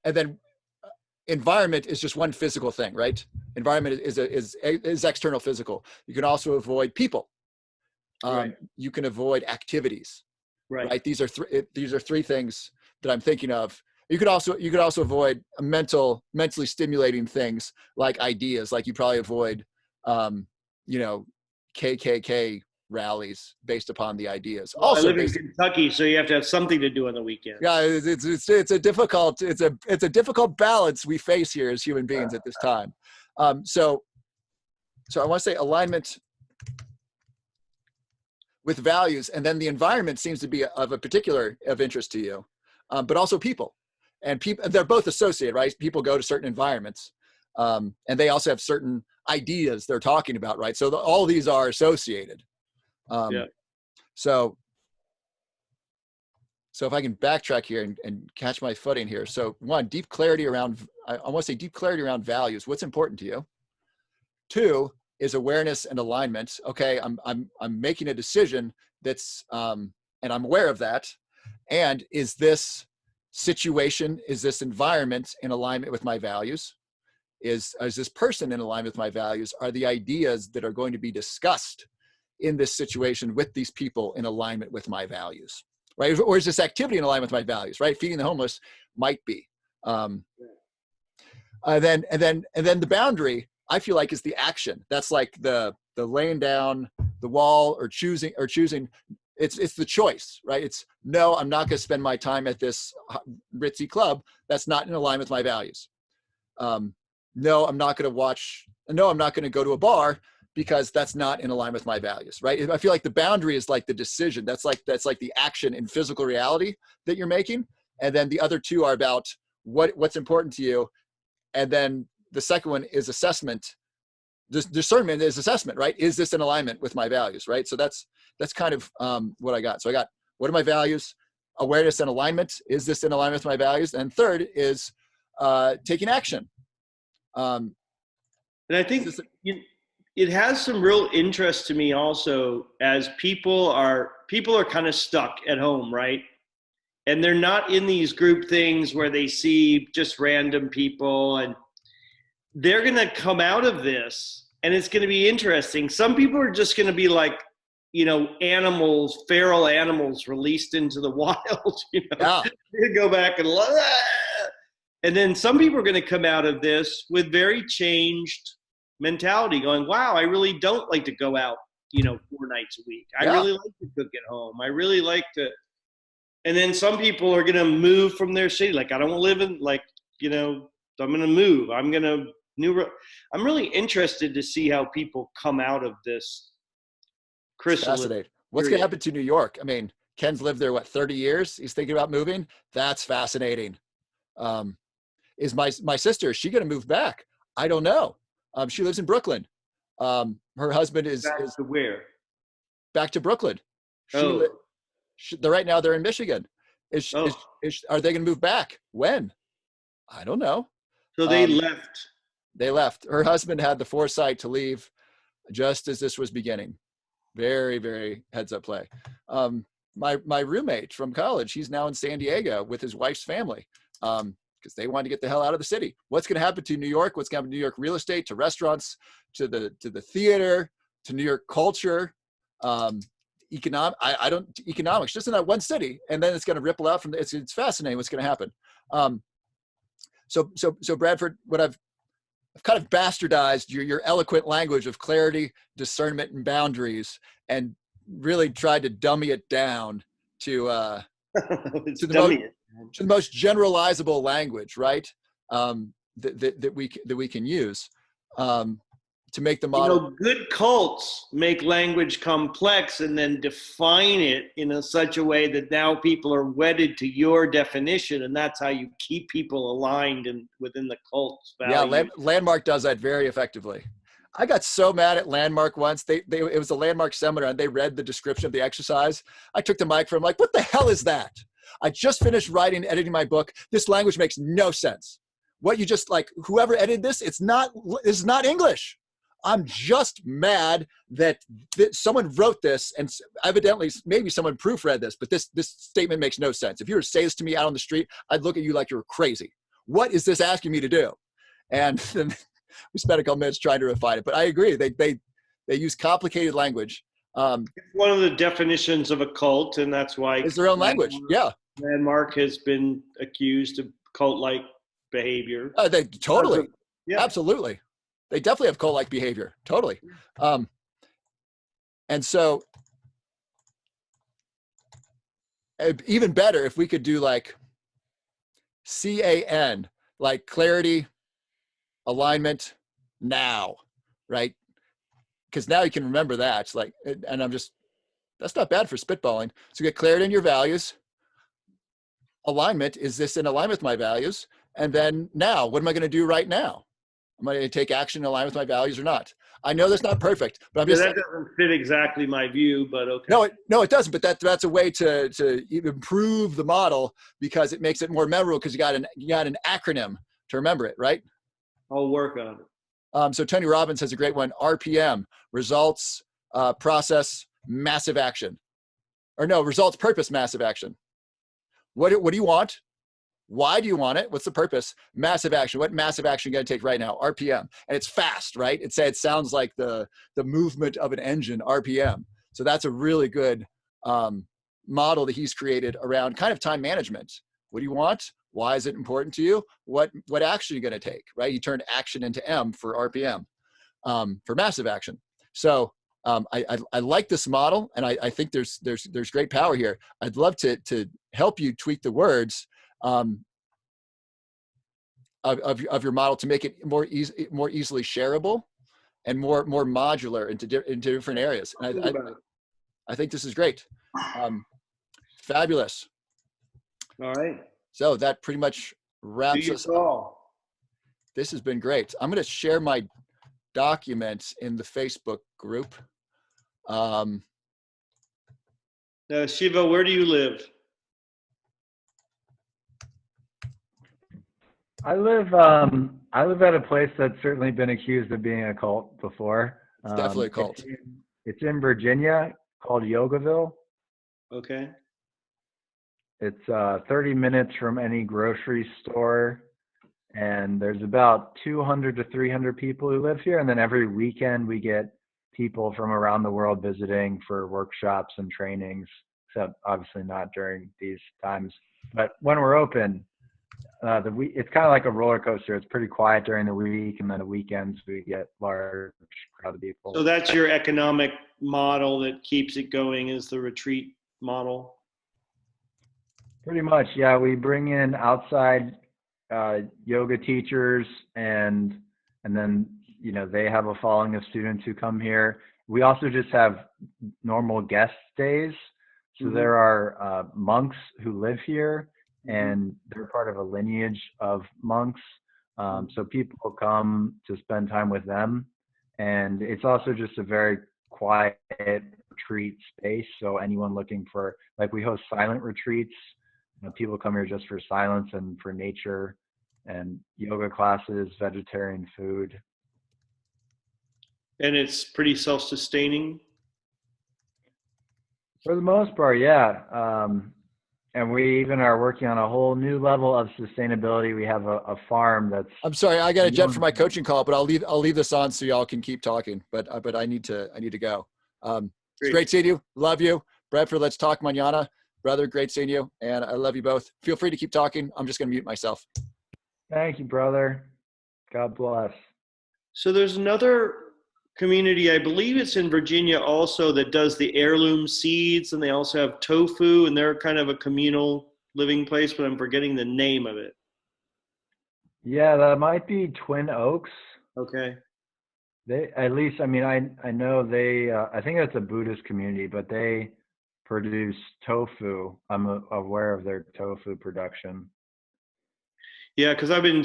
and then environment is just one physical thing, right? Environment is external physical. You can also avoid people. Right. You can avoid activities. Right. These are three things that I'm thinking of. You could also avoid mentally stimulating things like ideas. Like you probably avoid, KKK rallies based upon the ideas. Well, also, I live in Kentucky, so you have to have something to do on the weekend. Yeah, it's a difficult balance we face here as human beings at this time. So I want to say alignment with values, and then the environment seems to be of interest to you, but also people. And people, they're both associated, right? People go to certain environments, and they also have certain ideas they're talking about, right? So all these are associated. Yeah. So if I can backtrack here and catch my footing here. So one, deep clarity around, I want to say deep clarity around values. What's important to you? 2 is awareness and alignment. Okay, I'm making a decision that's, and I'm aware of that. And is this situation, is this environment in alignment with my values? Is this person in alignment with my values? Are the ideas that are going to be discussed in this situation with these people in alignment with my values, right? Or is this activity in alignment with my values, right? Feeding the homeless might be. And then the boundary, I feel like, is the action. That's like the laying down the wall or choosing. It's the choice, right? It's no, I'm not going to spend my time at this ritzy club. That's not in alignment with my values. No, I'm not going to go to a bar because that's not in alignment with my values, right? I feel like the boundary is like the decision. That's like the action in physical reality that you're making. And then the other two are about what's important to you. And then the second one is assessment. Discernment is assessment, right? Is this in alignment with my values, right? So that's kind of what I got. So I got, what are my values? Awareness and alignment. Is this in alignment with my values? And third is taking action. And I think it has some real interest to me also, as people are kind of stuck at home, right? And they're not in these group things where they see just random people, and they're going to come out of this and it's going to be interesting. Some people are just going to be like, animals, feral animals released into the wild, Yeah. They go back and then some people are going to come out of this with very changed mentality, going, wow, I really don't like to go out, 4 nights a week. I really like to cook at home. I really like to. And then some people are going to move from their city. Like, I don't live in, I'm going to move. I'm really interested to see how people come out of this chrysalis. Fascinating. What's going to happen to New York? I mean, Ken's lived there, 30 years? He's thinking about moving. That's fascinating. Is my sister, is she going to move back? I don't know. She lives in Brooklyn. Her husband is back to where? Back to Brooklyn. Right now they're in Michigan. Are they going to move back? When? I don't know. So they left. They left. Her husband had the foresight to leave just as this was beginning. Very, very heads up play. My roommate from college, he's now in San Diego with his wife's family because they wanted to get the hell out of the city. What's going to happen to New York? What's going to happen to New York real estate, to restaurants, to the theater, to New York culture? Economics, just in that one city, and then it's going to ripple out from it's fascinating what's going to happen. So Bradford, what I've kind of bastardized your eloquent language of clarity, discernment, and boundaries, and really tried to dummy it down to the most generalizable language, right? That we can use to make the model. Good cults make language complex and then define it in such a way that now people are wedded to your definition, and that's how you keep people aligned within the cult's values. Yeah, Landmark does that very effectively. I got so mad at Landmark once. It was a Landmark seminar, and they read the description of the exercise. I took the mic from like, what the hell is that? I just finished editing my book. This language makes no sense. What you just whoever edited this, it's not English. I'm just mad that someone wrote this, and evidently maybe someone proofread this, but this statement makes no sense. If you were to say this to me out on the street, I'd look at you like you're crazy. What is this asking me to do? And then we spent a couple minutes trying to refine it, but I agree. They use complicated language. It's one of the definitions of a cult, and that's why it's their own language. Yeah. Landmark has been accused of cult-like behavior. They totally, yeah. Absolutely. They definitely have cult-like behavior. Totally. And so even better if we could do CAN, clarity, alignment, now, right? Because now you can remember that. It's and that's not bad for spitballing. So get clarity in your values. Alignment, is this in alignment with my values? And then now, what am I going to do right now? Am I going to take action in alignment with my values or not? I know that's not perfect, but I'm just that doesn't fit exactly my view, but okay. No, it doesn't. But that's a way to improve the model, because it makes it more memorable, because you got an acronym to remember it, right? I'll work on it. So Tony Robbins has a great one: RPM, results, process, massive action, or no, results, purpose, massive action. What do you want? Why do you want it? What's the purpose? Massive action. What massive action are you going to take right now? RPM. And it's fast, right? It sounds like the movement of an engine, RPM. So that's a really good model that he's created around kind of time management. What do you want? Why is it important to you? What action are you going to take, right? He turned action into M for RPM, for massive action. So I like this model, and I think there's great power here. I'd love to help you tweak the words of your model to make it more easily shareable, and more modular into different areas. And Think about it. I think this is great. Fabulous. All right. So that pretty much Do wraps your us up. call. This has been great. I'm going to share my documents in the Facebook group. Now, Shiva, where do you live? I live at a place that's certainly been accused of being a cult before. It's definitely a cult. It's in Virginia, called Yogaville. Okay. It's 30 minutes from any grocery store, and there's about 200 to 300 people who live here. And then every weekend we get people from around the world visiting for workshops and trainings, except obviously not during these times. But when we're open, it's kind of like a roller coaster. It's pretty quiet during the week, and then the weekends we get large crowd of people. So that's your economic model that keeps it going, is the retreat model. Pretty much, yeah. We bring in outside yoga teachers, and then they have a following of students who come here. We also just have normal guest stays. So there are monks who live here, and they're part of a lineage of monks. So people come to spend time with them, and it's also just a very quiet retreat space. So anyone looking for, like, we host silent retreats. People come here just for silence and for nature, and yoga classes, vegetarian food. And it's pretty self-sustaining. For the most part, yeah. And we even are working on a whole new level of sustainability. We have a farm that's. I'm sorry, I got a jet for my coaching call, but I'll leave this on so y'all can keep talking. But I need to go. It's great seeing you. Love you, Bradford. Let's talk mañana, brother. Great seeing you, and I love you both. Feel free to keep talking. I'm just going to mute myself. Thank you, brother. God bless. So there's another community, I believe it's in Virginia also, that does the heirloom seeds, and they also have tofu, and they're kind of a communal living place, but I'm forgetting the name of it. Yeah, that might be Twin Oaks. Okay. They, at least, I mean, I know they, I think it's a Buddhist community, but they produce tofu. I'm aware of their tofu production. Yeah, because I've been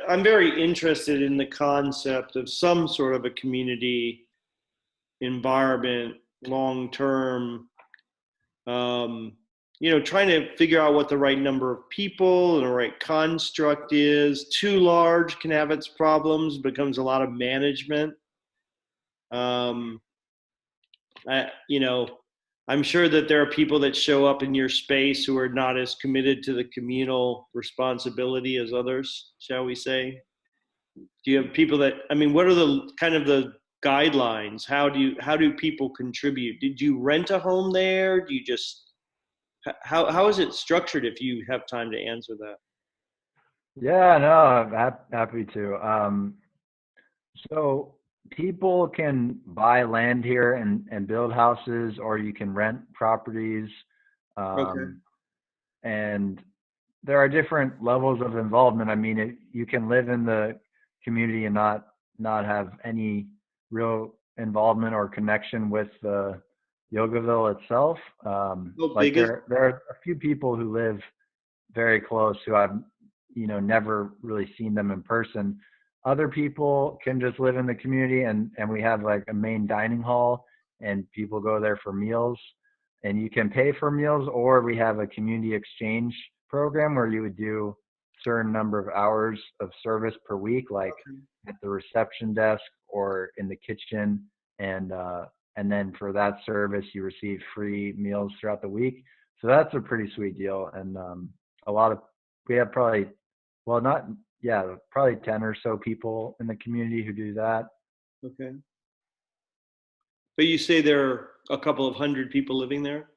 I'm very interested in the concept of some sort of a community environment long term. Trying to figure out what the right number of people and the right construct is. Too large can have its problems, becomes a lot of management. I'm sure that there are people that show up in your space who are not as committed to the communal responsibility as others, shall we say? Do you have people that, what are the kind of the guidelines? How do people contribute? Did you rent a home there? Do you just, how is it structured, if you have time to answer that? Yeah, no, I'm happy to. So people can buy land here and build houses, or you can rent properties. Okay. And there are different levels of involvement. You can live in the community and not have any real involvement or connection with the Yogaville itself. Like there are a few people who live very close who I've never really seen them in person. Other people can just live in the community, and we have like a main dining hall, and people go there for meals, and you can pay for meals, or we have a community exchange program where you would do a certain number of hours of service per week, like at the reception desk or in the kitchen, and then for that service you receive free meals throughout the week. So that's a pretty sweet deal. And we have probably 10 or so people in the community who do that. Okay. But you say there are a couple of hundred people living there?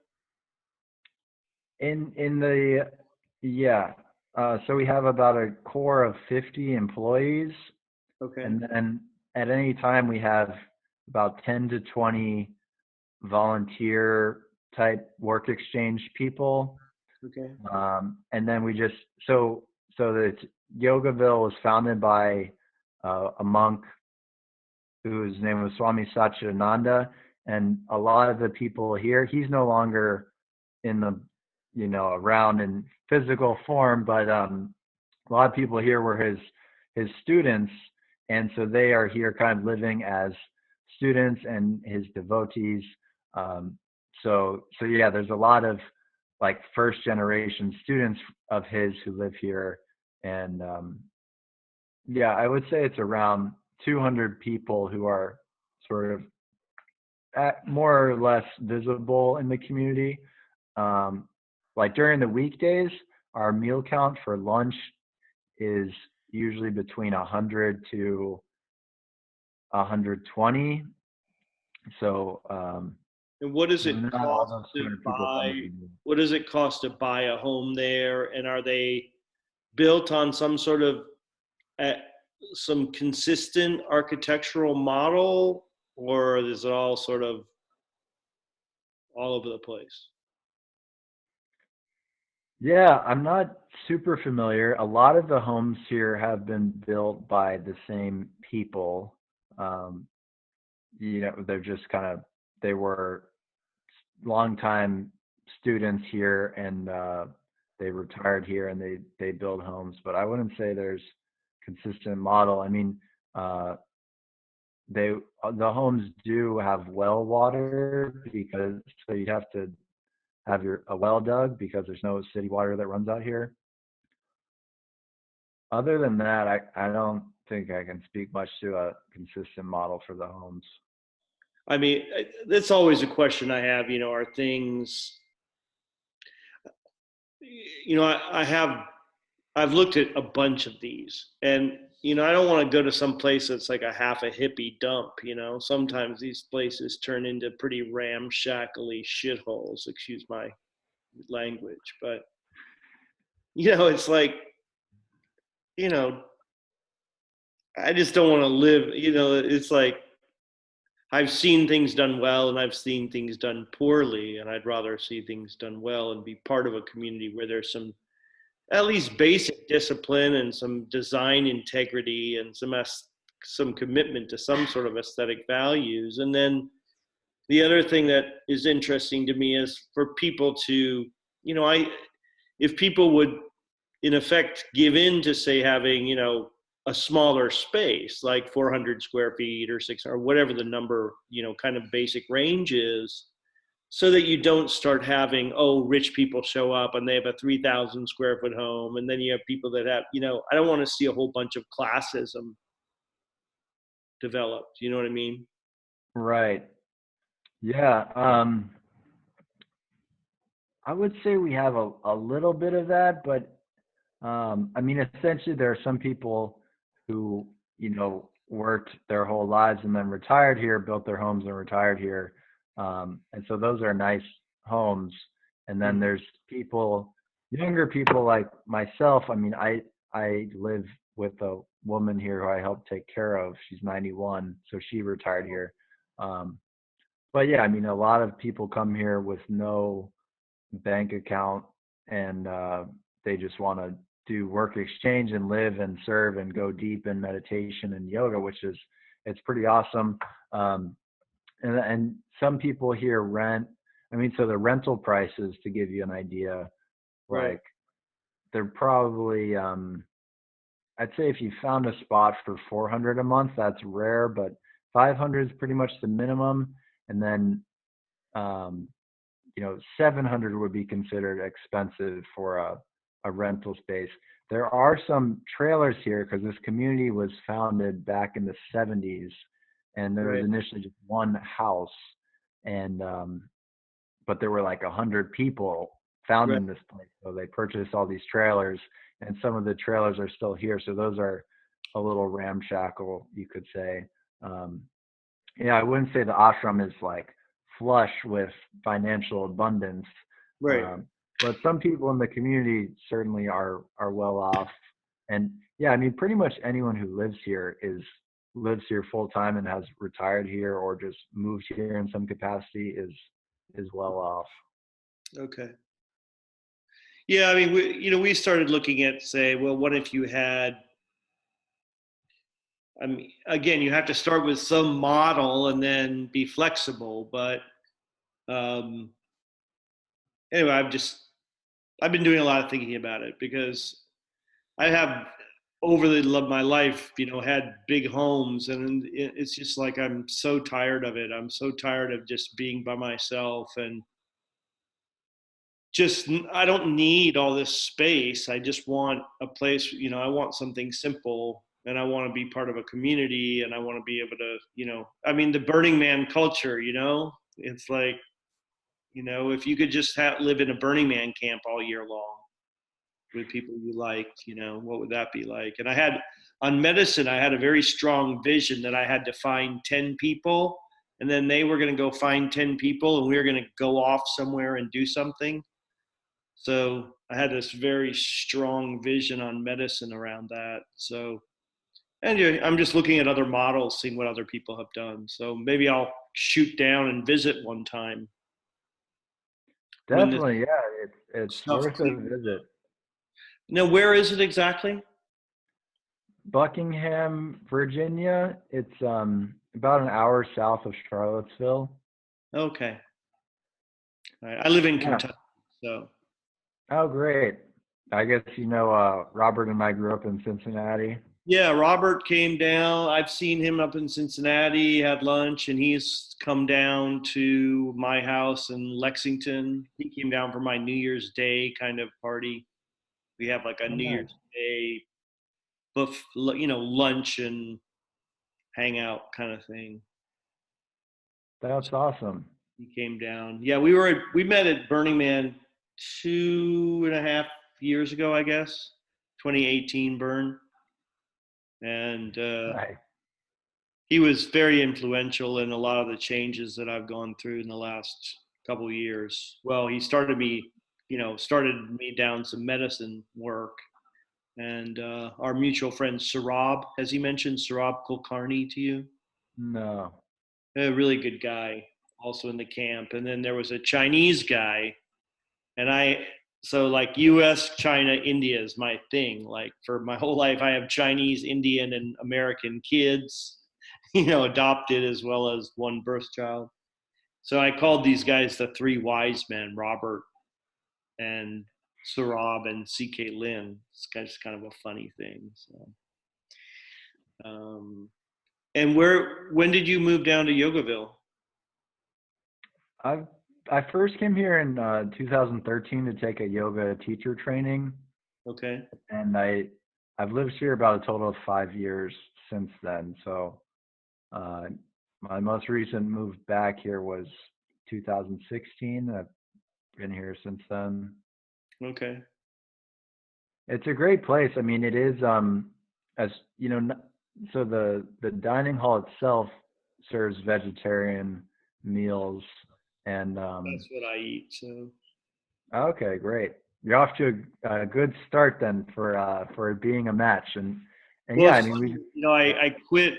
So we have about a core of 50 employees. Okay. And then at any time we have about 10 to 20 volunteer type work exchange people. Okay. And then we just, so that Yogaville was founded by a monk whose name was Swami Satchidananda, and a lot of the people here, he's no longer in the, around in physical form, but a lot of people here were his students, and so they are here kind of living as students and his devotees. So yeah, there's a lot of like first generation students of his who live here, and yeah, I would say it's around 200 people who are sort of more or less visible in the community. Like during the weekdays, our meal count for lunch is usually between 100 to 120. So And what does it not all cost those to 200 people come buy? every day. What does it cost to buy a home there? And are they built on some sort of uh, some consistent architectural model, or is it all sort of all over the place? Yeah, I'm not super familiar. A lot of the homes here have been built by the same people. Um, they're just kind of, they were longtime students here, and they retired here, and they build homes. But I wouldn't say there's consistent model. I mean, uh, they the homes do have well water, because so you have to have a well dug because there's no city water that runs out here. Other than that, I don't think I can speak much to a consistent model for the homes. I mean, that's always a question I have. Are things? I've looked at a bunch of these, and I don't want to go to some place that's like a half a hippie dump. Sometimes these places turn into pretty ramshackly shitholes. Excuse my language, but it's like, you know, I just don't want to live. It's like I've seen things done well, and I've seen things done poorly, and I'd rather see things done well and be part of a community where there's some at least basic discipline and some design integrity and some commitment to some sort of aesthetic values. And then the other thing that is interesting to me is for people to, if people would in effect give in to, say, having, a smaller space like 400 square feet or 600 or whatever the number, kind of basic range is, so that you don't start having, rich people show up and they have a 3,000 square foot home, and then you have people that have, I don't want to see a whole bunch of classism developed. You know what I mean? Right. Yeah. I would say we have a little bit of that, but I mean, essentially, there are some people who, worked their whole lives and then retired here, built their homes and retired here. And so those are nice homes. And then there's younger people like myself. I mean, I live with a woman here who I help take care of. She's 91, so she retired here. But yeah, I mean, a lot of people come here with no bank account, and they just want to do work exchange and live and serve and go deep in meditation and yoga, which is, it's pretty awesome. And some people here rent. I mean, so the rental prices, to give you an idea, Right. like they're probably I'd say if you found a spot for 400 a month, that's rare, but 500 is pretty much the minimum. And then 700 would be considered expensive for a rental space. There are some trailers here because this community was founded back in the 70s, and there was initially just one house, and but there were like 100 people found in this place, so they purchased all these trailers, and some of the trailers are still here. So those are a little ramshackle, you could say. I wouldn't say the ashram is like flush with financial abundance, Right. but some people in the community certainly are well off. And yeah, I mean, pretty much anyone who lives here full time and has retired here or just moved here in some capacity is well off. Okay. Yeah, I mean, we started looking at, say, well, what if you had I mean, again, you have to start with some model and then be flexible. But um, anyway, I've been doing a lot of thinking about it because I have over my life, had big homes, and it's just like I'm so tired of it. I'm so tired of just being by myself, and just I don't need all this space. I just want a place. I want something simple, and I want to be part of a community, and I want to be able to, I mean, the Burning Man culture. It's like, if you could just live in a Burning Man camp all year long with people you liked, what would that be like? And on medicine, I had a very strong vision that I had to find 10 people, and then they were going to go find 10 people, and we were going to go off somewhere and do something. So I had this very strong vision on medicine around that. So, and I'm just looking at other models, seeing what other people have done. So maybe I'll shoot down and visit one time when this Definitely, yeah. It's stuff worth a clears. visit. Now, where is it exactly? Buckingham, Virginia. It's about an hour south of Charlottesville. Okay. All right. I live in Yeah. Kentucky, so. Oh, great. I guess Robert and I grew up in Cincinnati. Yeah, Robert came down. I've seen him up in Cincinnati, had lunch, and he's come down to my house in Lexington. He came down for my New Year's Day kind of party. We have like a Oh, New nice. Year's Day lunch and hangout kind of thing. That's awesome. He came down. Yeah, we met at Burning Man 2.5 years ago, I guess, 2018 Burn, and Nice. he was very influential in a lot of the changes that I've gone through in the last couple of years. Well, he started me down some medicine work, and our mutual friend Sarab, has he mentioned Sarab Kulkarni to you? No. A really good guy, also in the camp. And then there was a Chinese guy, and so like U.S., China, India is my thing. Like for my whole life, I have Chinese, Indian, and American kids, adopted as well as one birth child. So I called these guys the three wise men, Robert and Sarab and C.K. Lin. It's kind of a funny thing. So, and when did you move down to Yogaville? I first came here in 2013 to take a yoga teacher training, Okay. and I've lived here about a total of 5 years since then. So my most recent move back here was 2016. I've been here since then. Okay. It's a great place. I mean, it is as you know. So the dining hall itself serves vegetarian meals, and That's what I eat. So. okay, great. You're off to a good start then for it being a match, and Well, yeah, I it's mean funny, we. I quit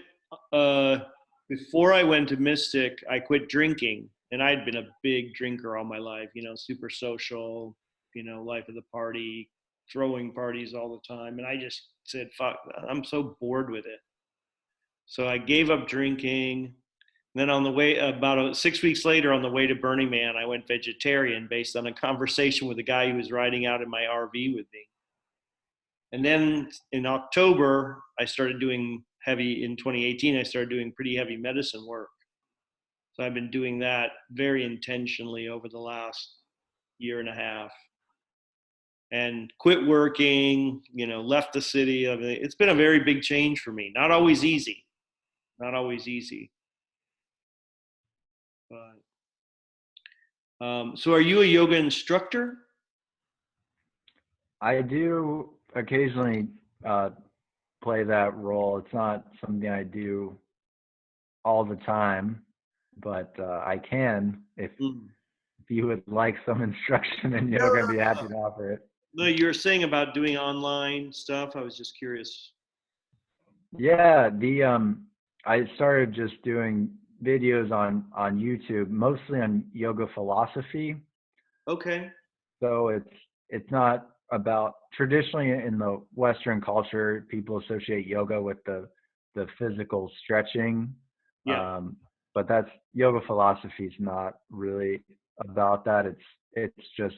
before I went to Mystic. I quit drinking, and I'd been a big drinker all my life. Super social. Life of the party, throwing parties all the time, and I just said, "Fuck, I'm so bored with it." So I gave up drinking. Then on the way, about 6 weeks later, on the way to Burning Man, I went vegetarian based on a conversation with a guy who was riding out in my RV with me. And then in October, I started doing in 2018, I started doing pretty heavy medicine work. So I've been doing that very intentionally over the last year and a half, and quit working, left the city. I mean, it's been a very big change for me. Not always easy, not always easy. But, so are you a yoga instructor? I do occasionally play that role. It's not something I do all the time, but I can if you would like some instruction in yoga, I'd be happy to offer it. No, you were saying about doing online stuff. I was just curious. Yeah, I started just doing videos on YouTube, mostly on yoga philosophy. Okay. So it's not about traditionally in the Western culture, people associate yoga with the the physical stretching. Yeah. But that's yoga philosophy is not really about that. It's just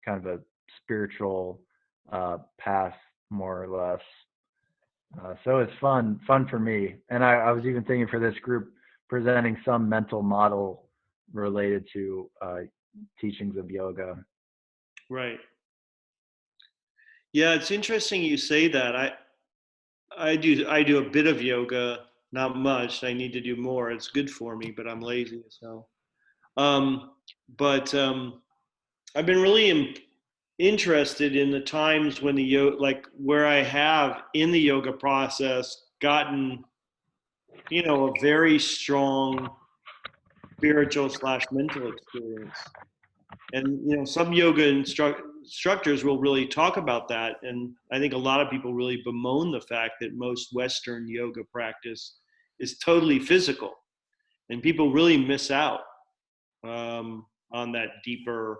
kind of a spiritual path, more or less. So it's fun for me. And I was even thinking for this group presenting some mental model related to teachings of yoga. Right. Yeah, it's interesting you say that. I do a bit of yoga, not much. I need to do more. It's good for me, but I'm lazy as hell. Um, but I've been really interested in the times when the yoga, like where I have in the yoga process, gotten a very strong spiritual slash mental experience. And some yoga instructors will really talk about that, and I think a lot of people really bemoan the fact that most Western yoga practice is totally physical, and people really miss out on that deeper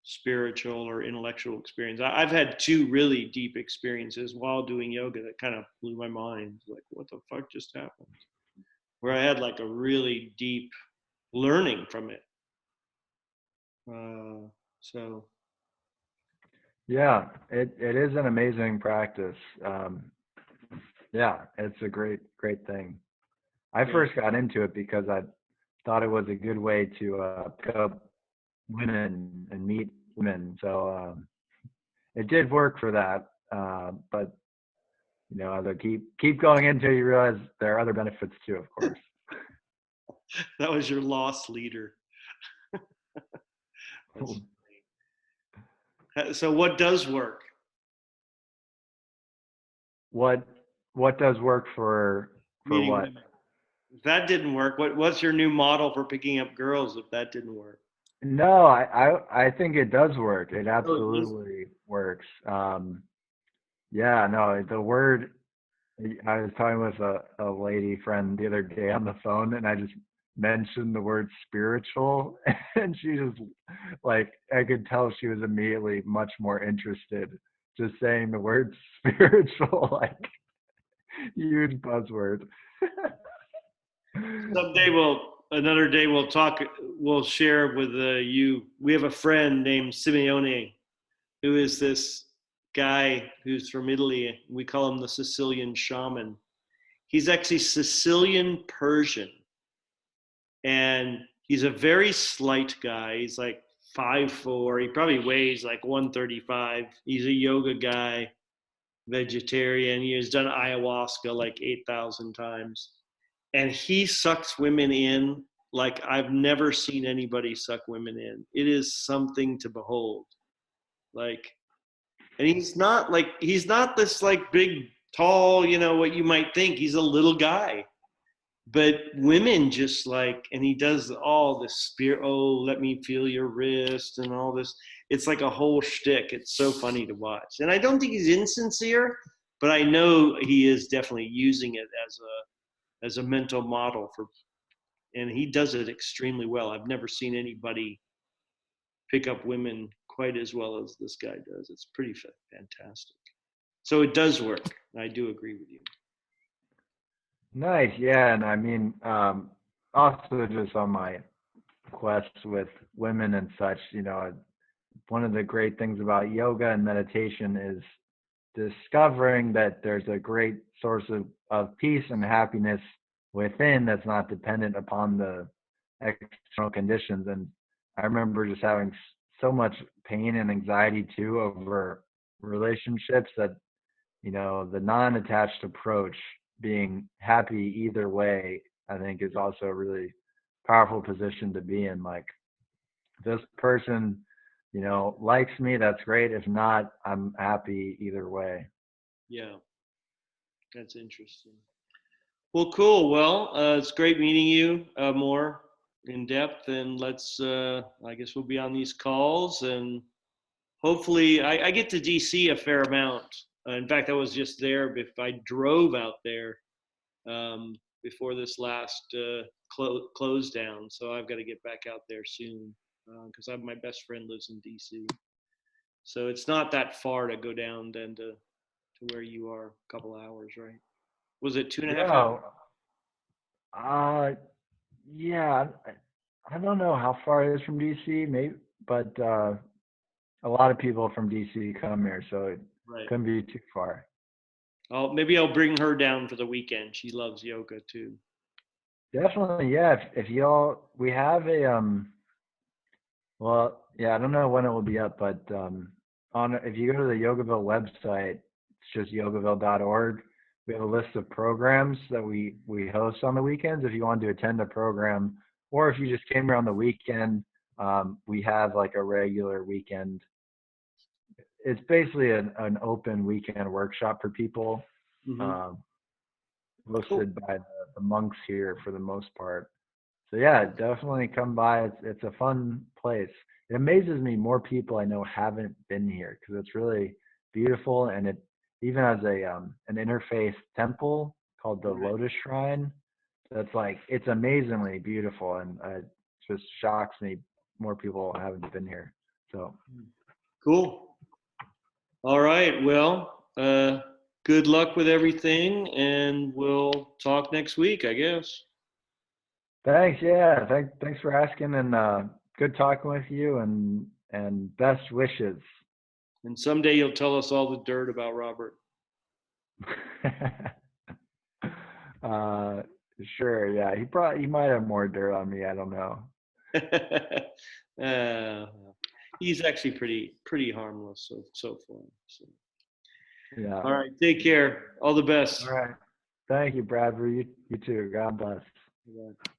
spiritual or intellectual experience. I've had two really deep experiences while doing yoga that kind of blew my mind. Like, what the fuck just happened? Where I had like a really deep learning from it. So Yeah, it is an amazing practice. Yeah, it's a great thing. I yeah. first got into it because I thought it was a good way to pick up women and meet women. So it did work for that. But as I keep going into it, you realize there are other benefits too, of course. That was your lost leader. So what does work? What does work for Meeting what? women. If that didn't work, what's your new model for picking up girls if that didn't work? No, I think it does work. It Oh, it does? absolutely works. Yeah, no, the word. I was talking with a lady friend the other day on the phone, and I just mentioned the word spiritual, and she just like I could tell she was immediately much more interested just saying the word spiritual, like huge buzzword. Another day we'll talk, we'll share with you. We have a friend named Simeone, who is this guy who's from Italy. We call him the Sicilian shaman. He's actually Sicilian Persian, and he's a very slight guy. He's like 5'4". He probably weighs like 135. He's a yoga guy, vegetarian. He has done ayahuasca like 8,000 times. And he sucks women in like I've never seen anybody suck women in. It is something to behold. Like, and he's not this like big, tall, what you might think. He's a little guy. But women just like, and he does all this spirit, oh, let me feel your wrist and all this. It's like a whole shtick. It's so funny to watch. And I don't think he's insincere, but I know he is definitely using it as a mental model and he does it extremely well. I've never seen anybody pick up women quite as well as this guy does. It's pretty fantastic. So it does work. I do agree with you. Nice, yeah, and I mean, also just on my quest with women and such, one of the great things about yoga and meditation is discovering that there's a great source of peace and happiness within that's not dependent upon the external conditions. And I remember just having so much pain and anxiety too over relationships that, the non-attached approach, being happy either way, I think is also a really powerful position to be in. Like, this person, likes me, that's great. If not, I'm happy either way. Yeah, that's interesting. Well, cool. Well, it's great meeting you more in depth, and I guess we'll be on these calls, and hopefully, I get to DC a fair amount. In fact, I was just there. If I drove out there before this last close down, so I've got to get back out there soon because my best friend lives in DC. So it's not that far to go down then to where you are, a couple hours, right? Was it 2.5 hours? Yeah. Yeah. I don't know how far it is from DC, maybe, but a lot of people from DC come here, so it Right. couldn't be too far. Maybe I'll bring her down for the weekend. She loves yoga too. Definitely, yeah. If y'all, we have a well, yeah, I don't know when it will be up, but on if you go to the Yogaville website, it's just yogaville.org. We have a list of programs that we host on the weekends. If you want to attend a program, or if you just came here on the weekend, we have like a regular weekend. It's basically an open weekend workshop for people, Mm-hmm. hosted by the monks here for the most part. So yeah, definitely come by. It's a fun place. It amazes me more people I know haven't been here because it's really beautiful, and it even has a an interfaith temple called the Lotus Shrine. That's like it's amazingly beautiful, and it just shocks me more people haven't been here. So Cool. All right. Well, good luck with everything, and we'll talk next week, I guess. thanks, yeah, thanks for asking, and good talking with you, and best wishes. And someday you'll tell us all the dirt about Robert. uh, sure, yeah. He might have more dirt on me. I don't know. uh, he's actually pretty harmless so far. So. Yeah. All right. Take care. All the best. All right. Thank you, Bradford. You too. God bless. Bye.